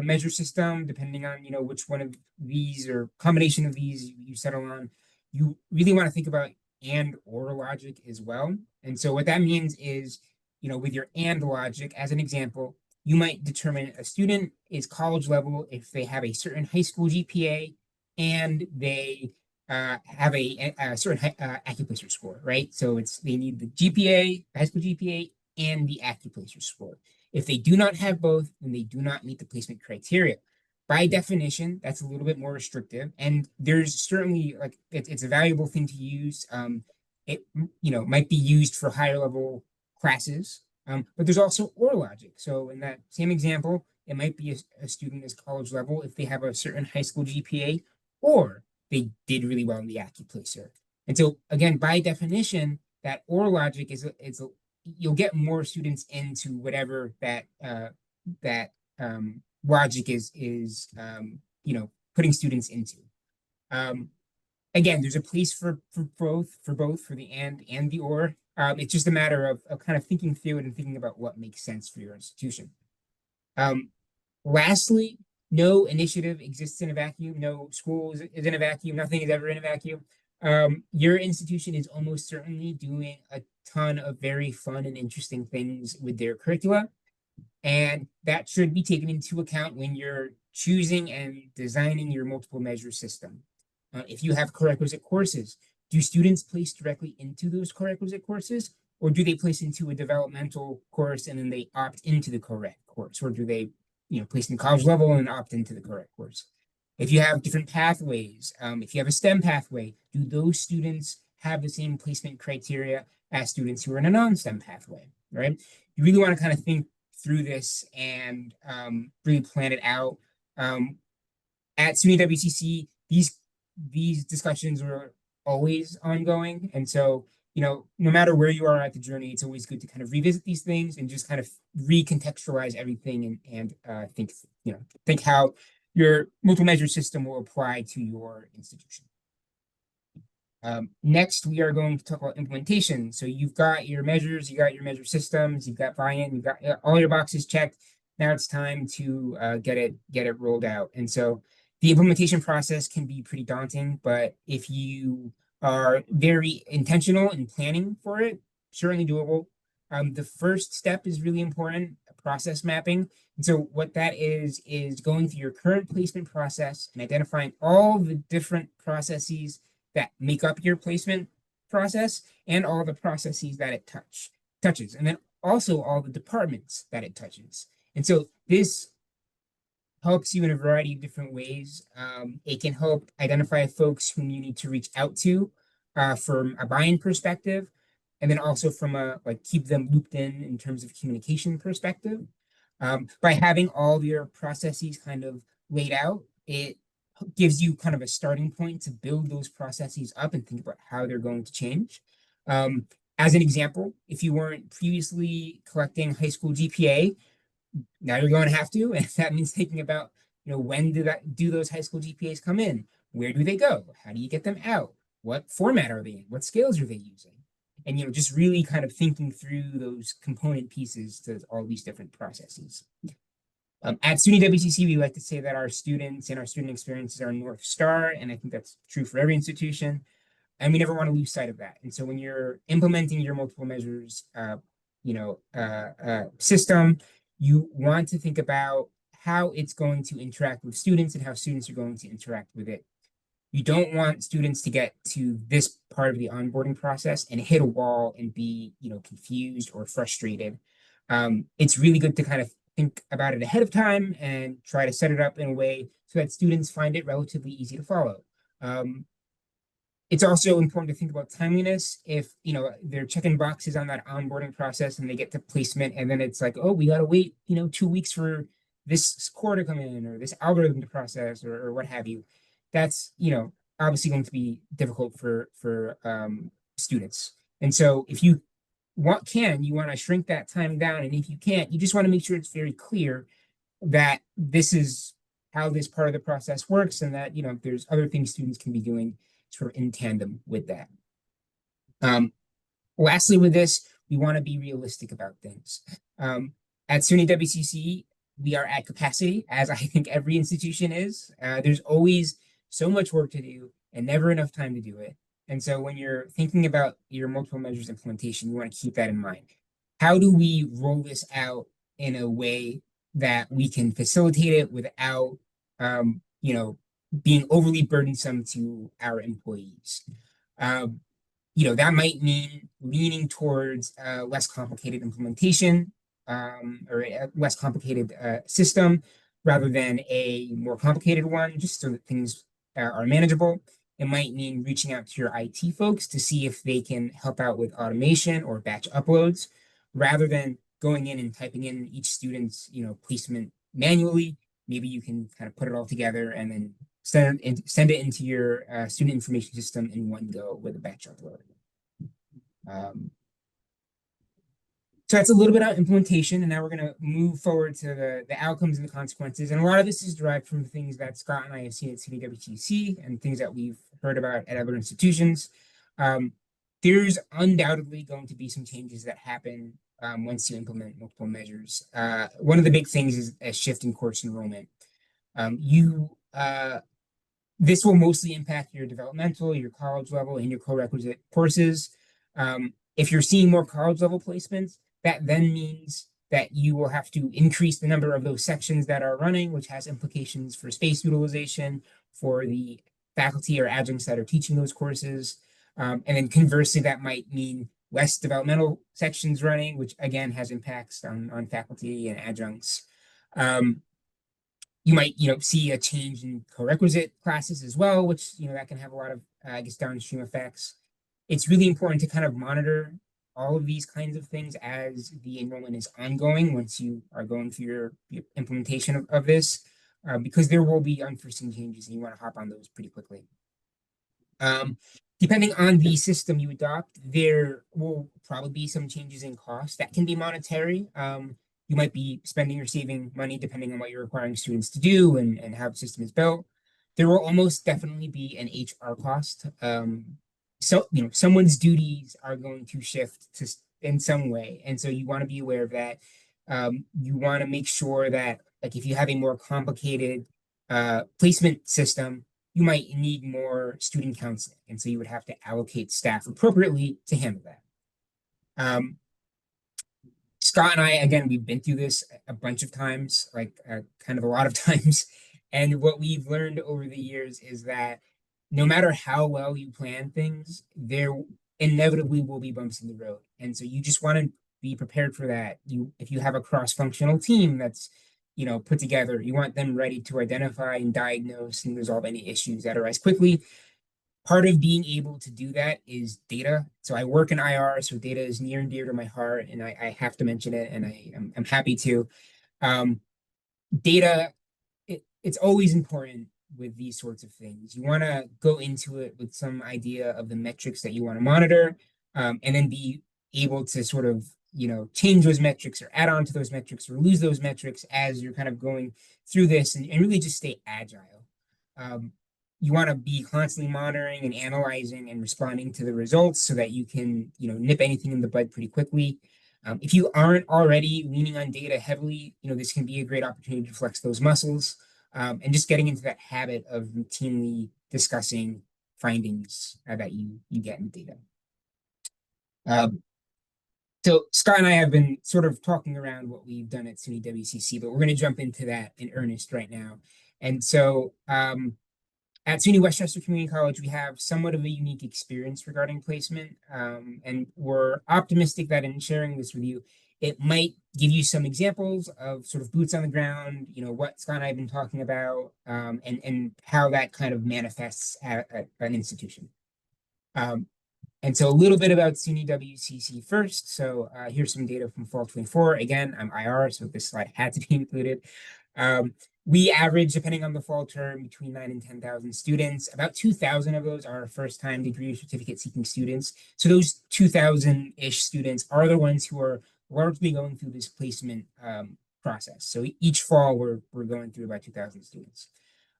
measure system, depending on which one of these or combination of these you settle on, you really want to think about and or logic as well. And so what that means is, with your and logic, as an example, you might determine a student is college level if they have a certain high school GPA and they have a certain Accuplacer score, right? So they need the GPA, high school GPA, and the Accuplacer score. If they do not have both, then they do not meet the placement criteria. By definition, that's a little bit more restrictive, and there's certainly it's a valuable thing to use. It might be used for higher level classes, but there's also or logic. So in that same example, it might be a student is college level if they have a certain high school GPA or they did really well in the Accuplacer. And so again, by definition, that or logic is you'll get more students into whatever that logic is putting students into. Again, there's a place for both for the and the or. It's just a matter of kind of thinking through it and thinking about what makes sense for your institution. Lastly, no initiative exists in a vacuum. No school is in a vacuum. Nothing is ever in a vacuum. Your institution is almost certainly doing a ton of very fun and interesting things with their curricula, and that should be taken into account when you're choosing and designing your multiple measure system. If you have prerequisite courses, do students place directly into those prerequisite courses, or do they place into a developmental course and then they opt into the correct course, or do they place in college level and opt into the correct course? If you have different pathways, if you have a STEM pathway, do those students have the same placement criteria as students who are in a non-STEM pathway, right? You really want to kind of think through this and really plan it out. At SUNY WCC, these discussions are always ongoing. And so, no matter where you are at the journey, it's always good to kind of revisit these things and just kind of recontextualize everything and think how your multiple measure system will apply to your institution. Next, we are going to talk about implementation. So you've got your measures, you got your measure systems, you've got buy-in, you've got all your boxes checked. Now it's time to get it rolled out. And so the implementation process can be pretty daunting, but if you are very intentional in planning for it, certainly doable. The first step is really important, process mapping. And so what that is going through your current placement process and identifying all the different processes that make up your placement process and all the processes that it touches, and then also all the departments that it touches. And so this helps you in a variety of different ways. It can help identify folks whom you need to reach out to from a buy-in perspective, and then also from a keep them looped in terms of communication perspective. By having all your processes kind of laid out, it gives you kind of a starting point to build those processes up and think about how they're going to change. As an example, if you weren't previously collecting high school GPA, now you're going to have to, and that means thinking about, when do those high school GPAs come in? where do they go? How do you get them out? What format are they in? What scales are they using? And, just really kind of thinking through those component pieces to all these different processes. At SUNY WCC, we like to say that our students and our student experiences are North Star, and I think that's true for every institution. And we never want to lose sight of that. And so when you're implementing your multiple measures, system, you want to think about how it's going to interact with students and how students are going to interact with it. You don't want students to get to this part of the onboarding process and hit a wall and be, confused or frustrated. It's really good to kind of think about it ahead of time and try to set it up in a way so that students find it relatively easy to follow. It's also important to think about timeliness. If, they're checking boxes on that onboarding process and they get to placement and then it's like, oh, we got to wait, 2 weeks for this core to come in or this algorithm to process or what have you. That's, obviously going to be difficult for students. And so if you want to shrink that time down. And if you can't, you just want to make sure it's very clear that this is how this part of the process works and that, there's other things students can be doing sort of in tandem with that. Lastly, with this, we want to be realistic about things. At SUNY WCC, we are at capacity, as I think every institution is. There's always so much work to do and never enough time to do it. And so when you're thinking about your multiple measures implementation, you want to keep that in mind. How do we roll this out in a way that we can facilitate it without, being overly burdensome to our employees? That might mean leaning towards a less complicated implementation or a less complicated system rather than a more complicated one, just so that things are manageable. It might mean reaching out to your IT folks to see if they can help out with automation or batch uploads, rather than going in and typing in each student's, placement manually. Maybe you can kind of put it all together and then send it into your student information system in one go with a batch upload. So that's a little bit about implementation, and now we're going to move forward to the outcomes and the consequences. And a lot of this is derived from things that Scott and I have seen at SUNY WTC and things that we've heard about at other institutions. There's undoubtedly going to be some changes that happen once you implement multiple measures. One of the big things is a shift in course enrollment. This will mostly impact your developmental, your college level, and your co-requisite courses. If you're seeing more college level placements, that then means that you will have to increase the number of those sections that are running, which has implications for space utilization for the faculty or adjuncts that are teaching those courses. And then conversely, that might mean less developmental sections running, which again has impacts on faculty and adjuncts. You might, see a change in co-requisite classes as well, which, that can have a lot of, downstream effects. It's really important to kind of monitor all of these kinds of things as the enrollment is ongoing once you are going through your implementation of this, because there will be unforeseen changes and you want to hop on those pretty quickly. Depending on the system you adopt, there will probably be some changes in cost that can be monetary. You might be spending or saving money depending on what you're requiring students to do and how the system is built. There will almost definitely be an HR cost. So, someone's duties are going to shift in some way. And so you want to be aware of that. You want to make sure that, like, if you have a more complicated placement system, you might need more student counseling. And so you would have to allocate staff appropriately to handle that. Scott and I, again, we've been through this a bunch of times, kind of a lot of times. And what we've learned over the years is that no matter how well you plan things, there inevitably will be bumps in the road. And so you just want to be prepared for that. If you have a cross-functional team that's, put together, you want them ready to identify and diagnose and resolve any issues that arise quickly. Part of being able to do that is data. So I work in IR, so data is near and dear to my heart, and I have to mention it, and I'm happy to. Data, it's always important with these sorts of things. You want to go into it with some idea of the metrics that you want to monitor, and then be able to sort of, change those metrics or add on to those metrics or lose those metrics as you're kind of going through this, and really just stay agile. you want to be constantly monitoring and analyzing and responding to the results so that you can, nip anything in the bud pretty quickly. If you aren't already leaning on data heavily, this can be a great opportunity to flex those muscles, and just getting into that habit of routinely discussing findings that you get in the data. So Scott and I have been sort of talking around what we've done at SUNY WCC, but we're going to jump into that in earnest right now. And so at SUNY Westchester Community College, we have somewhat of a unique experience regarding placement, and we're optimistic that in sharing this with you, it might give you some examples of sort of boots on the ground, what Scott and I have been talking about, and how that kind of manifests at an institution. And so a little bit about SUNY WCC first. So here's some data from fall 24. Again, I'm IR, so this slide had to be included. We average, depending on the fall term, between 9,000 and 10,000 students. About 2,000 of those are first-time degree or certificate-seeking students. So those 2,000-ish students are the ones who are largely going through this placement process. So each fall, we're going through about 2,000 students.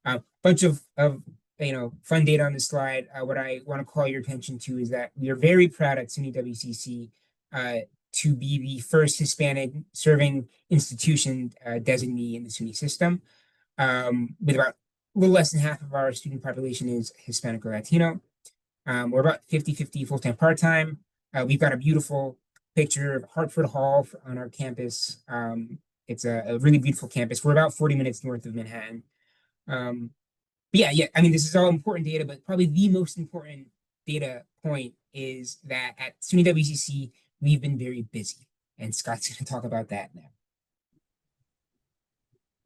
A bunch of fun data on this slide. What I want to call your attention to is that we are very proud at SUNY WCC to be the first Hispanic serving institution designee in the SUNY system. With about a little less than half of our student population is Hispanic or Latino. We're about 50-50 full-time, part-time. We've got a beautiful picture of Hartford Hall on our campus. It's a really beautiful campus. We're about 40 minutes north of Manhattan. But yeah, I mean, this is all important data, but probably the most important data point is that at SUNY WCC, we've been very busy. And Scott's going to talk about that now.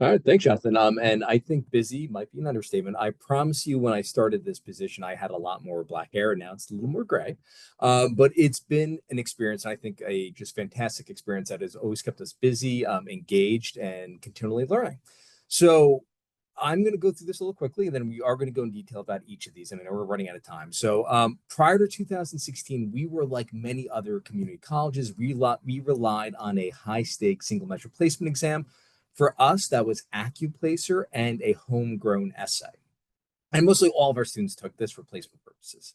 All right, thanks, Jonathan. And I think busy might be an understatement. I promise you, when I started this position, I had a lot more black hair. Now it's a little more gray. But it's been an experience, I think, a just fantastic experience that has always kept us busy, engaged, and continually learning. So I'm going to go through this a little quickly, and then we are going to go in detail about each of these. I mean, we're running out of time. So prior to 2016, we were like many other community colleges. We relied on a high-stakes single measure placement exam. For us, that was AccuPlacer and a homegrown essay. And mostly all of our students took this for placement purposes.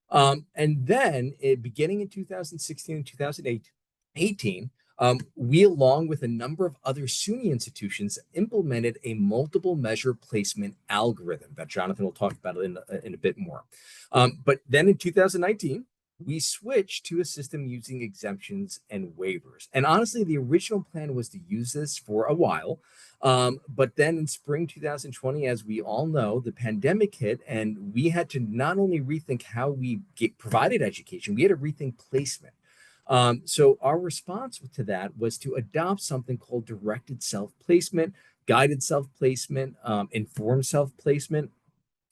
And then beginning in 2016 and 2018, we, along with a number of other SUNY institutions, implemented a multiple measure placement algorithm that Jonathan will talk about in a bit more. But then in 2019, we switched to a system using exemptions and waivers. And honestly, the original plan was to use this for a while. But then in spring 2020, as we all know, the pandemic hit, and we had to not only rethink how we provided education, we had to rethink placement. So our response to that was to adopt something called directed self-placement, guided self-placement, informed self-placement.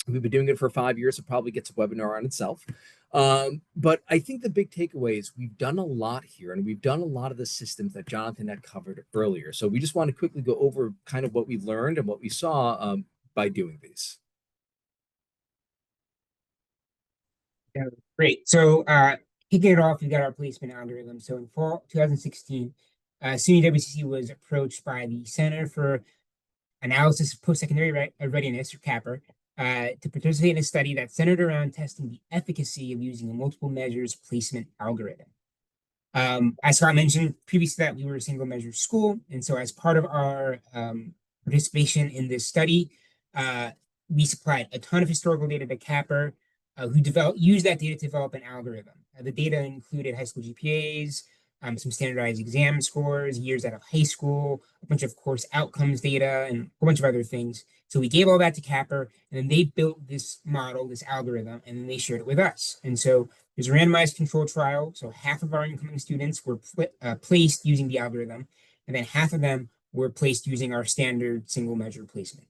We've been doing it for 5 years. It probably gets a webinar on itself. But I think the big takeaway is we've done a lot here, and we've done a lot of the systems that Jonathan had covered earlier. So we just want to quickly go over kind of what we learned and what we saw by doing these. Yeah, great. So kicking it off, we got our placement algorithm. So in fall 2016, SUNY WCC was approached by the Center for Analysis of Post-Secondary Readiness, or CAPR, to participate in a study that centered around testing the efficacy of using a multiple measures placement algorithm. As Scott mentioned, previous to that, we were a single measure school. And so as part of our participation in this study, we supplied a ton of historical data to CAPR, who used that data to develop an algorithm. The data included high school GPAs, some standardized exam scores, years out of high school, a bunch of course outcomes data, and a whole bunch of other things. So we gave all that to CAPR, and then they built this model, this algorithm, and then they shared it with us. And so there's a randomized control trial. So half of our incoming students were placed using the algorithm, and then half of them were placed using our standard single measure placement.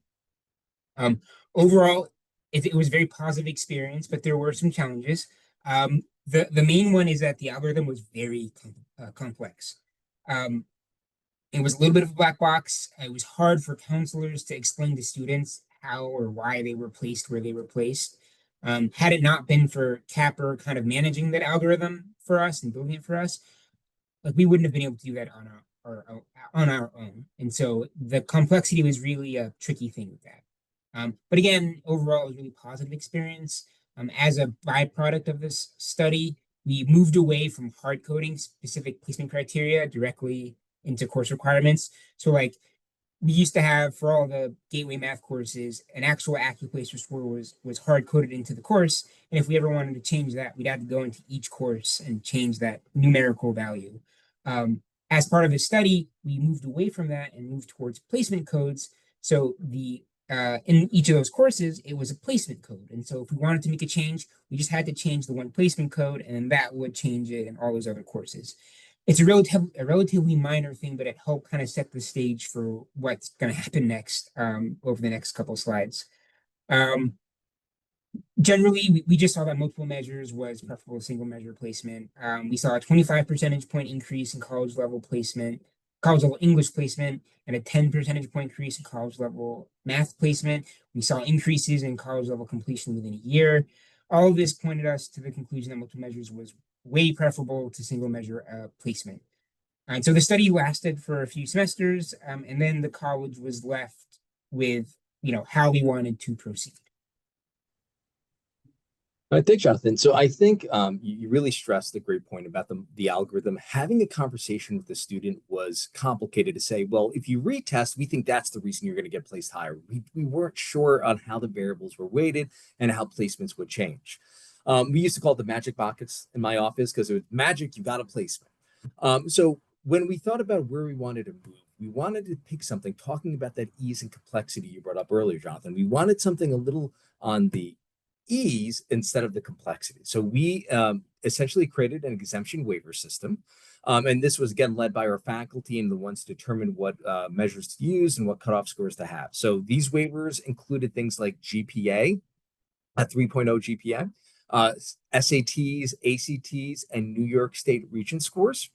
Overall, it was a very positive experience, but there were some challenges. The main one is that the algorithm was very complex. It was a little bit of a black box. It was hard for counselors to explain to students how or why they were placed where they were placed. Had it not been for CAPR kind of managing that algorithm for us and building it for us, like, we wouldn't have been able to do that on our own. And so the complexity was really a tricky thing with that. But again, overall, it was a really positive experience. As a byproduct of this study, we moved away from hard coding specific placement criteria directly into course requirements. So like we used to have for all the gateway math courses, an actual AccuPlacer score was hard coded into the course. And if we ever wanted to change that, we'd have to go into each course and change that numerical value. As part of the study, we moved away from that and moved towards placement codes. So the in each of those courses, it was a placement code. And so if we wanted to make a change, we just had to change the one placement code, and then that would change it in all those other courses. It's a relatively minor thing, but it helped kind of set the stage for what's going to happen next over the next couple of slides. Generally, we just saw that multiple measures was preferable to single measure placement. We saw a 25 percentage point increase in college level English placement, and a 10 percentage point increase in college level math placement. We saw increases in college level completion within a year. All of this pointed us to the conclusion that multiple measures was way preferable to single measure placement. And so the study lasted for a few semesters, and then the college was left with, how we wanted to proceed. I think, Jonathan. So I think you really stressed the great point about the algorithm. Having a conversation with the student was complicated to say, well, if you retest, we think that's the reason you're going to get placed higher. We weren't sure on how the variables were weighted and how placements would change. We used to call it the magic buckets in my office because it was magic, you got a placement. So when we thought about where we wanted to move, we wanted to pick something talking about that ease and complexity you brought up earlier, Jonathan. We wanted something a little on the ease instead of the complexity. So we essentially created an exemption waiver system. And this was, again, led by our faculty and the ones to determine what measures to use and what cutoff scores to have. So these waivers included things like GPA, a 3.0 GPA, SATs, ACTs, and New York State Regent scores.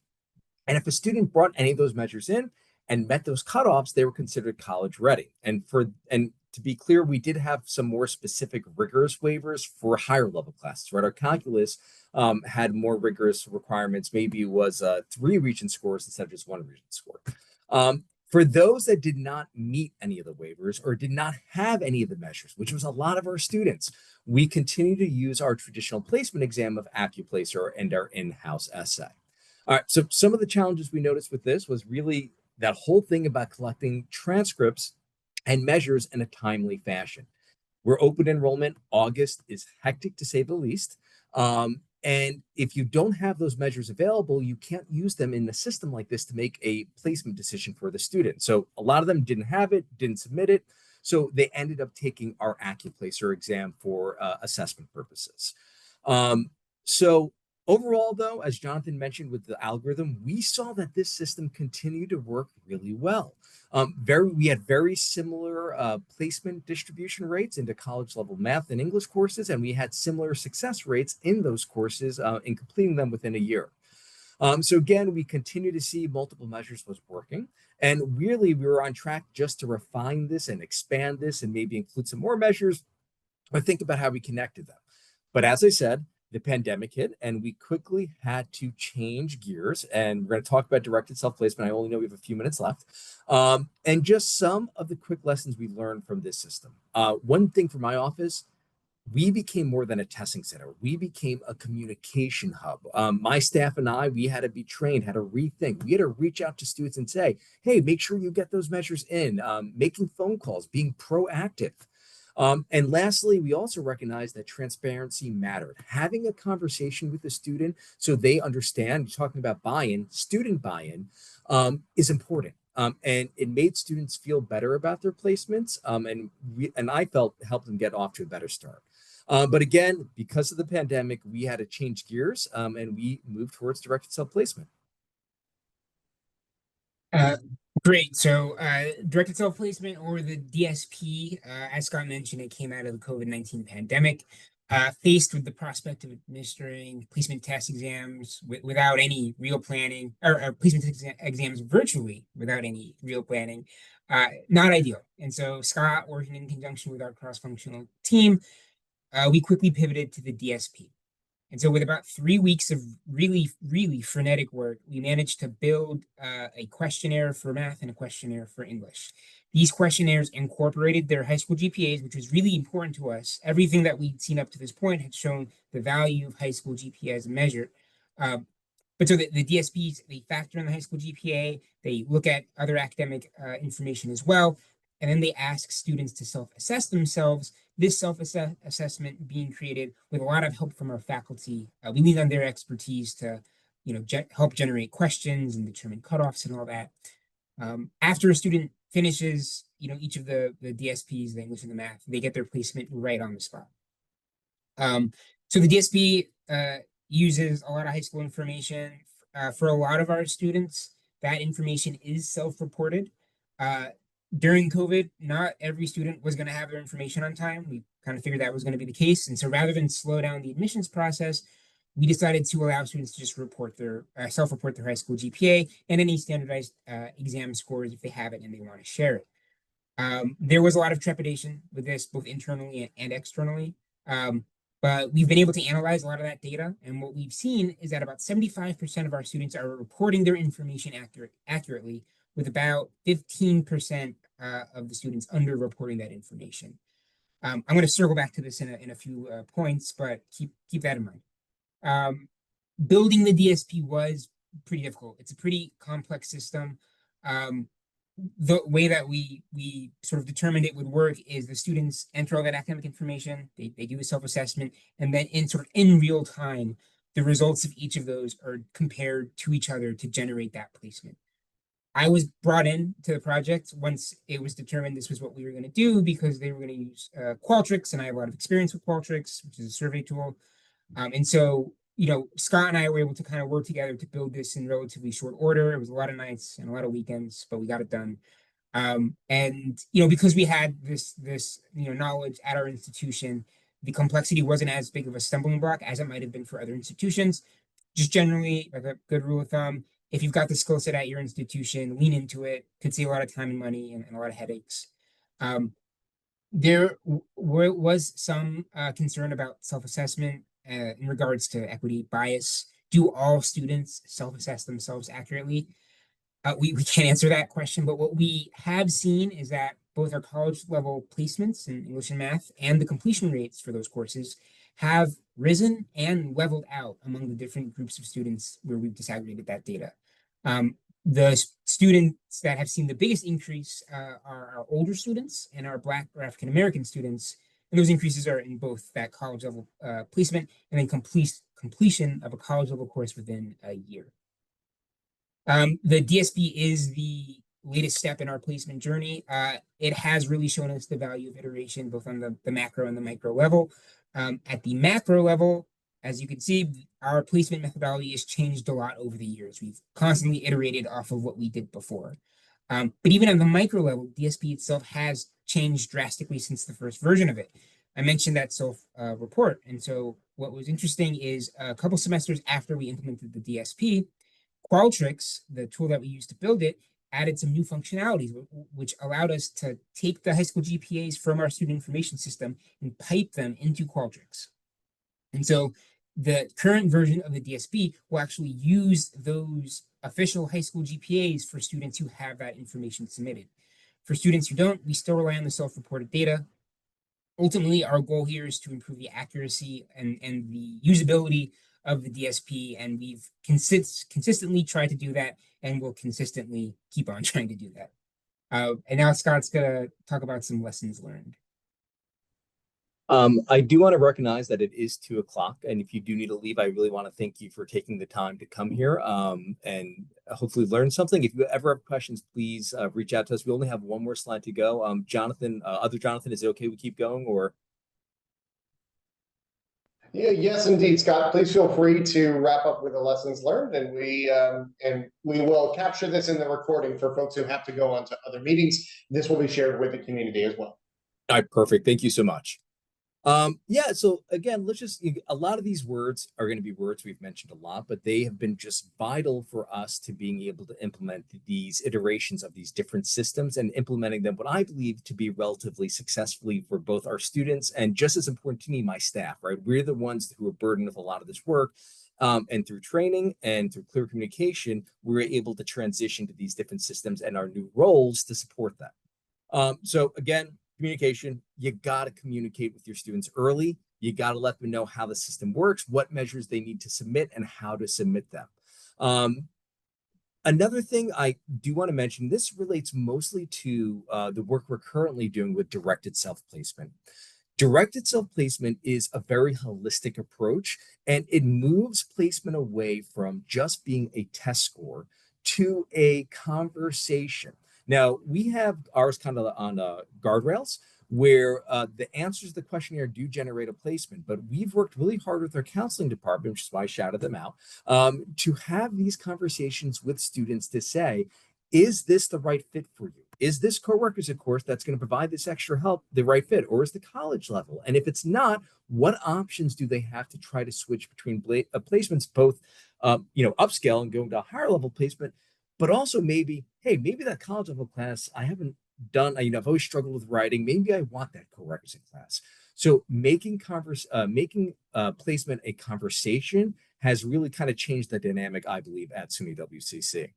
And if a student brought any of those measures in and met those cutoffs, they were considered college ready. And to be clear, we did have some more specific rigorous waivers for higher level classes, right? Our calculus had more rigorous requirements. Maybe it was 3 Regent scores instead of just 1 Regent score. For those that did not meet any of the waivers or did not have any of the measures, which was a lot of our students, we continue to use our traditional placement exam of AccuPlacer and our in-house essay. All right, so some of the challenges we noticed with this was really that whole thing about collecting transcripts and measures in a timely fashion. We're open enrollment. August is hectic to say the least. And if you don't have those measures available, you can't use them in a system like this to make a placement decision for the student. So a lot of them didn't have it, didn't submit it. So they ended up taking our AccuPlacer exam for assessment purposes. So overall, though, as Jonathan mentioned with the algorithm, we saw that this system continued to work really well. We had very similar placement distribution rates into college level math and English courses, and we had similar success rates in those courses in completing them within a year. So again, we continue to see multiple measures was working, and really we were on track just to refine this and expand this and maybe include some more measures or think about how we connected them. But as I said, the pandemic hit and we quickly had to change gears, and we're going to talk about directed self-placement. I only know we have a few minutes left. And just some of the quick lessons we learned from this system. One thing for my office, we became more than a testing center. We became a communication hub. My staff and I, we had to be trained, had to rethink. We had to reach out to students and say, hey, make sure you get those measures in, making phone calls, being proactive. And lastly, we also recognize that transparency mattered. Having a conversation with the student so they understand, talking about buy-in, student buy-in, is important. And it made students feel better about their placements. And I felt helped them get off to a better start. But again, because of the pandemic, we had to change gears and we moved towards directed self-placement. Great. So directed self-placement, or the DSP, as Scott mentioned, it came out of the COVID-19 pandemic. Faced with the prospect of administering placement test exams without any real planning, or placement exams virtually without any real planning, not ideal. And so Scott, working in conjunction with our cross-functional team, we quickly pivoted to the DSP. And so with about 3 weeks of really, really frenetic work, we managed to build a questionnaire for math and a questionnaire for English. These questionnaires incorporated their high school GPAs, which was really important to us. Everything that we'd seen up to this point had shown the value of high school GPA as a measure. But so the DSPs, they factor in the high school GPA, they look at other academic information as well, and then they ask students to self-assess themselves. This self-assessment being created with a lot of help from our faculty. We lean on their expertise to, help generate questions and determine cutoffs and all that. After a student finishes, each of the DSPs, the English and the math, they get their placement right on the spot. So the DSP uses a lot of high school information. For a lot of our students, that information is self-reported. During COVID, not every student was going to have their information on time. We kind of figured that was going to be the case. And so rather than slow down the admissions process, we decided to allow students to just report their self-report their high school GPA and any standardized exam scores if they have it and they want to share it. There was a lot of trepidation with this, both internally and externally. But we've been able to analyze a lot of that data. And what we've seen is that about 75% of our students are reporting their information accurately, with about 15% of the students underreporting that information. I'm going to circle back to this in a few points, but keep that in mind. Building the DSP was pretty difficult. It's a pretty complex system. The way that we sort of determined it would work is the students enter all that academic information, they do a self-assessment, and then in real time, the results of each of those are compared to each other to generate that placement. I was brought in to the project once it was determined this was what we were going to do, because they were going to use Qualtrics, and I have a lot of experience with Qualtrics, which is a survey tool. And so, Scott and I were able to kind of work together to build this in relatively short order. It was a lot of nights and a lot of weekends, but we got it done. And because we had this knowledge at our institution, the complexity wasn't as big of a stumbling block as it might have been for other institutions. Just generally, like a good rule of thumb, if you've got the skill set at your institution, lean into it. Could save a lot of time and money and a lot of headaches. There was some concern about self-assessment in regards to equity bias. Do all students self-assess themselves accurately? We can't answer that question, but what we have seen is that both our college level placements in English and math and the completion rates for those courses have risen and leveled out among the different groups of students where we've disaggregated that data. The students that have seen the biggest increase are our older students and our Black or African American students. And those increases are in both that college level placement and then completion of a college level course within a year. The DSP is the latest step in our placement journey. It has really shown us the value of iteration, both on the macro and the micro level. At the macro level, as you can see, our placement methodology has changed a lot over the years. We've constantly iterated off of what we did before. But even on the micro level, DSP itself has changed drastically since the first version of it. I mentioned that self-report. And so what was interesting is a couple semesters after we implemented the DSP, Qualtrics, the tool that we used to build it, added some new functionalities, which allowed us to take the high school GPAs from our student information system and pipe them into Qualtrics. And so the current version of the DSP will actually use those official high school GPAs for students who have that information submitted. For students who don't, we still rely on the self-reported data. Ultimately, our goal here is to improve the accuracy and the usability of the DSP, and we've consistently tried to do that, and we'll consistently keep on trying to do that. And now Scott's gonna talk about some lessons learned. I do want to recognize that it is 2:00, and if you do need to leave, I really want to thank you for taking the time to come here and hopefully learn something. If you ever have questions, please reach out to us. We only have one more slide to go. Jonathan, other Jonathan, is it okay we keep going or? Yeah, yes, indeed, Scott. Please feel free to wrap up with the lessons learned, and we will capture this in the recording for folks who have to go on to other meetings. This will be shared with the community as well. All right, perfect. Thank you so much. Yeah, so again, a lot of these words are going to be words we've mentioned a lot, but they have been just vital for us to being able to implement these iterations of these different systems and implementing them, what I believe to be relatively successfully for both our students and, just as important to me, my staff, right? We're the ones who are burdened with a lot of this work. And through training and through clear communication, we're able to transition to these different systems and our new roles to support that. So again, communication, you got to communicate with your students early. You got to let them know how the system works, what measures they need to submit, and how to submit them. Another thing I do want to mention, this relates mostly to the work we're currently doing with directed self-placement. Directed self-placement is a very holistic approach, and it moves placement away from just being a test score to a conversation. Now, we have ours kind of on guardrails, where the answers to the questionnaire do generate a placement, but we've worked really hard with our counseling department, which is why I shouted them out, to have these conversations with students to say, is this the right fit for you? Is this co-requisite course that's going to provide this extra help the right fit, or is the college level? And if it's not, what options do they have to try to switch between placements, both upscale and going to a higher level placement, but also maybe, hey, maybe that college level class I haven't done, I've always struggled with writing. Maybe I want that co-requisite class. So making placement a conversation has really kind of changed the dynamic, I believe, at SUNY WCC.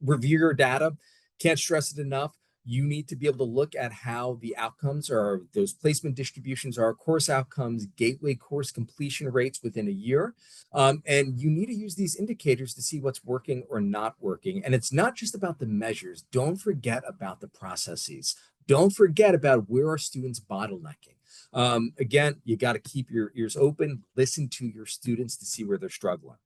Review your data. Can't stress it enough. You need to be able to look at how the outcomes or those placement distributions are, course outcomes, gateway course completion rates within a year. And you need to use these indicators to see what's working or not working. And it's not just about the measures. Don't forget about the processes. Don't forget about where are students bottlenecking. Again, you got to keep your ears open, listen to your students to see where they're struggling.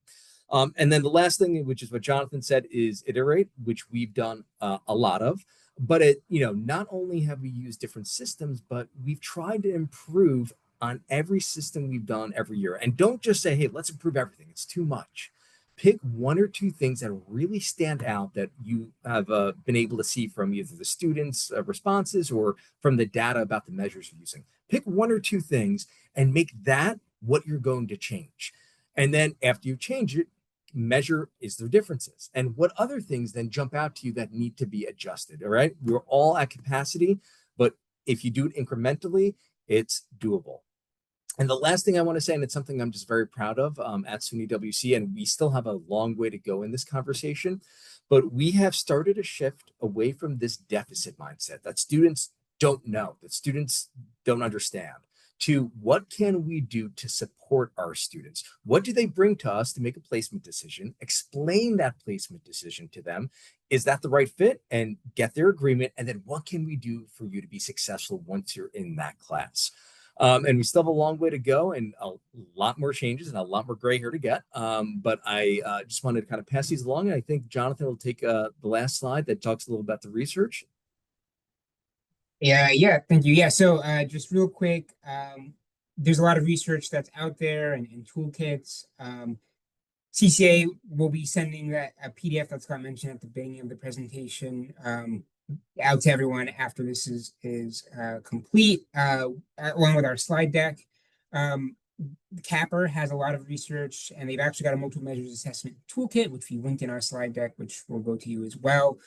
And then the last thing, which is what Jonathan said, is iterate, which we've done a lot of. But not only have we used different systems, but we've tried to improve on every system we've done every year. And don't just say, hey, let's improve everything. It's too much. Pick one or two things that really stand out that you have been able to see from either the students' responses or from the data about the measures you're using. Pick one or two things and make that what you're going to change. And then after you change it, measure is there differences and what other things then jump out to you that need to be adjusted. All right, we're all at capacity, but if you do it incrementally, it's doable. And the last thing I want to say, and it's something I'm just very proud of at SUNY WC, and we still have a long way to go in this conversation, but we have started a shift away from this deficit mindset that students don't know, that students don't understand, to what can we do to support our students? What do they bring to us to make a placement decision? Explain that placement decision to them. Is that the right fit? And get their agreement. And then what can we do for you to be successful once you're in that class? And we still have a long way to go and a lot more changes and a lot more gray hair to get. But I just wanted to kind of pass these along. And I think Jonathan will take the last slide that talks a little about the research. Yeah, thank you. Yeah, so just real quick, there's a lot of research that's out there and toolkits. CCA will be sending that a PDF that Scott mentioned at the beginning of the presentation out to everyone after this is complete, along with our slide deck. Capper has a lot of research, and they've actually got a multiple measures assessment toolkit, which we linked in our slide deck, which will go to you as well.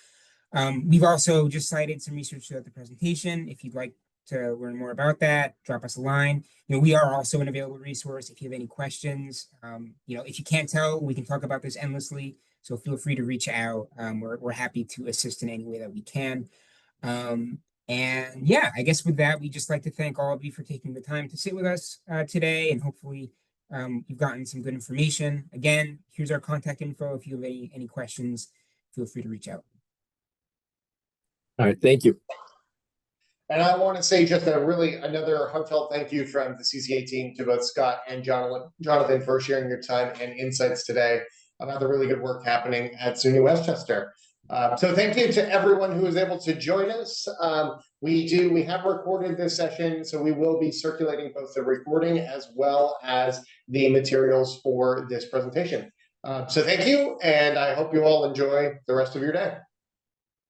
We've also just cited some research throughout the presentation. If you'd like to learn more about that, drop us a line. We are also an available resource if you have any questions. If you can't tell, we can talk about this endlessly. So feel free to reach out. We're happy to assist in any way that we can. And yeah, I guess with that, we just like to thank all of you for taking the time to sit with us today, and hopefully you've gotten some good information. Again, here's our contact info. If you have any questions, feel free to reach out. All right, thank you. And I want to say just another heartfelt thank you from the CCA team to both Scott and Jonathan for sharing your time and insights today about the really good work happening at SUNY Westchester. So thank you to everyone who was able to join us. We have recorded this session, so we will be circulating both the recording as well as the materials for this presentation. So thank you, and I hope you all enjoy the rest of your day.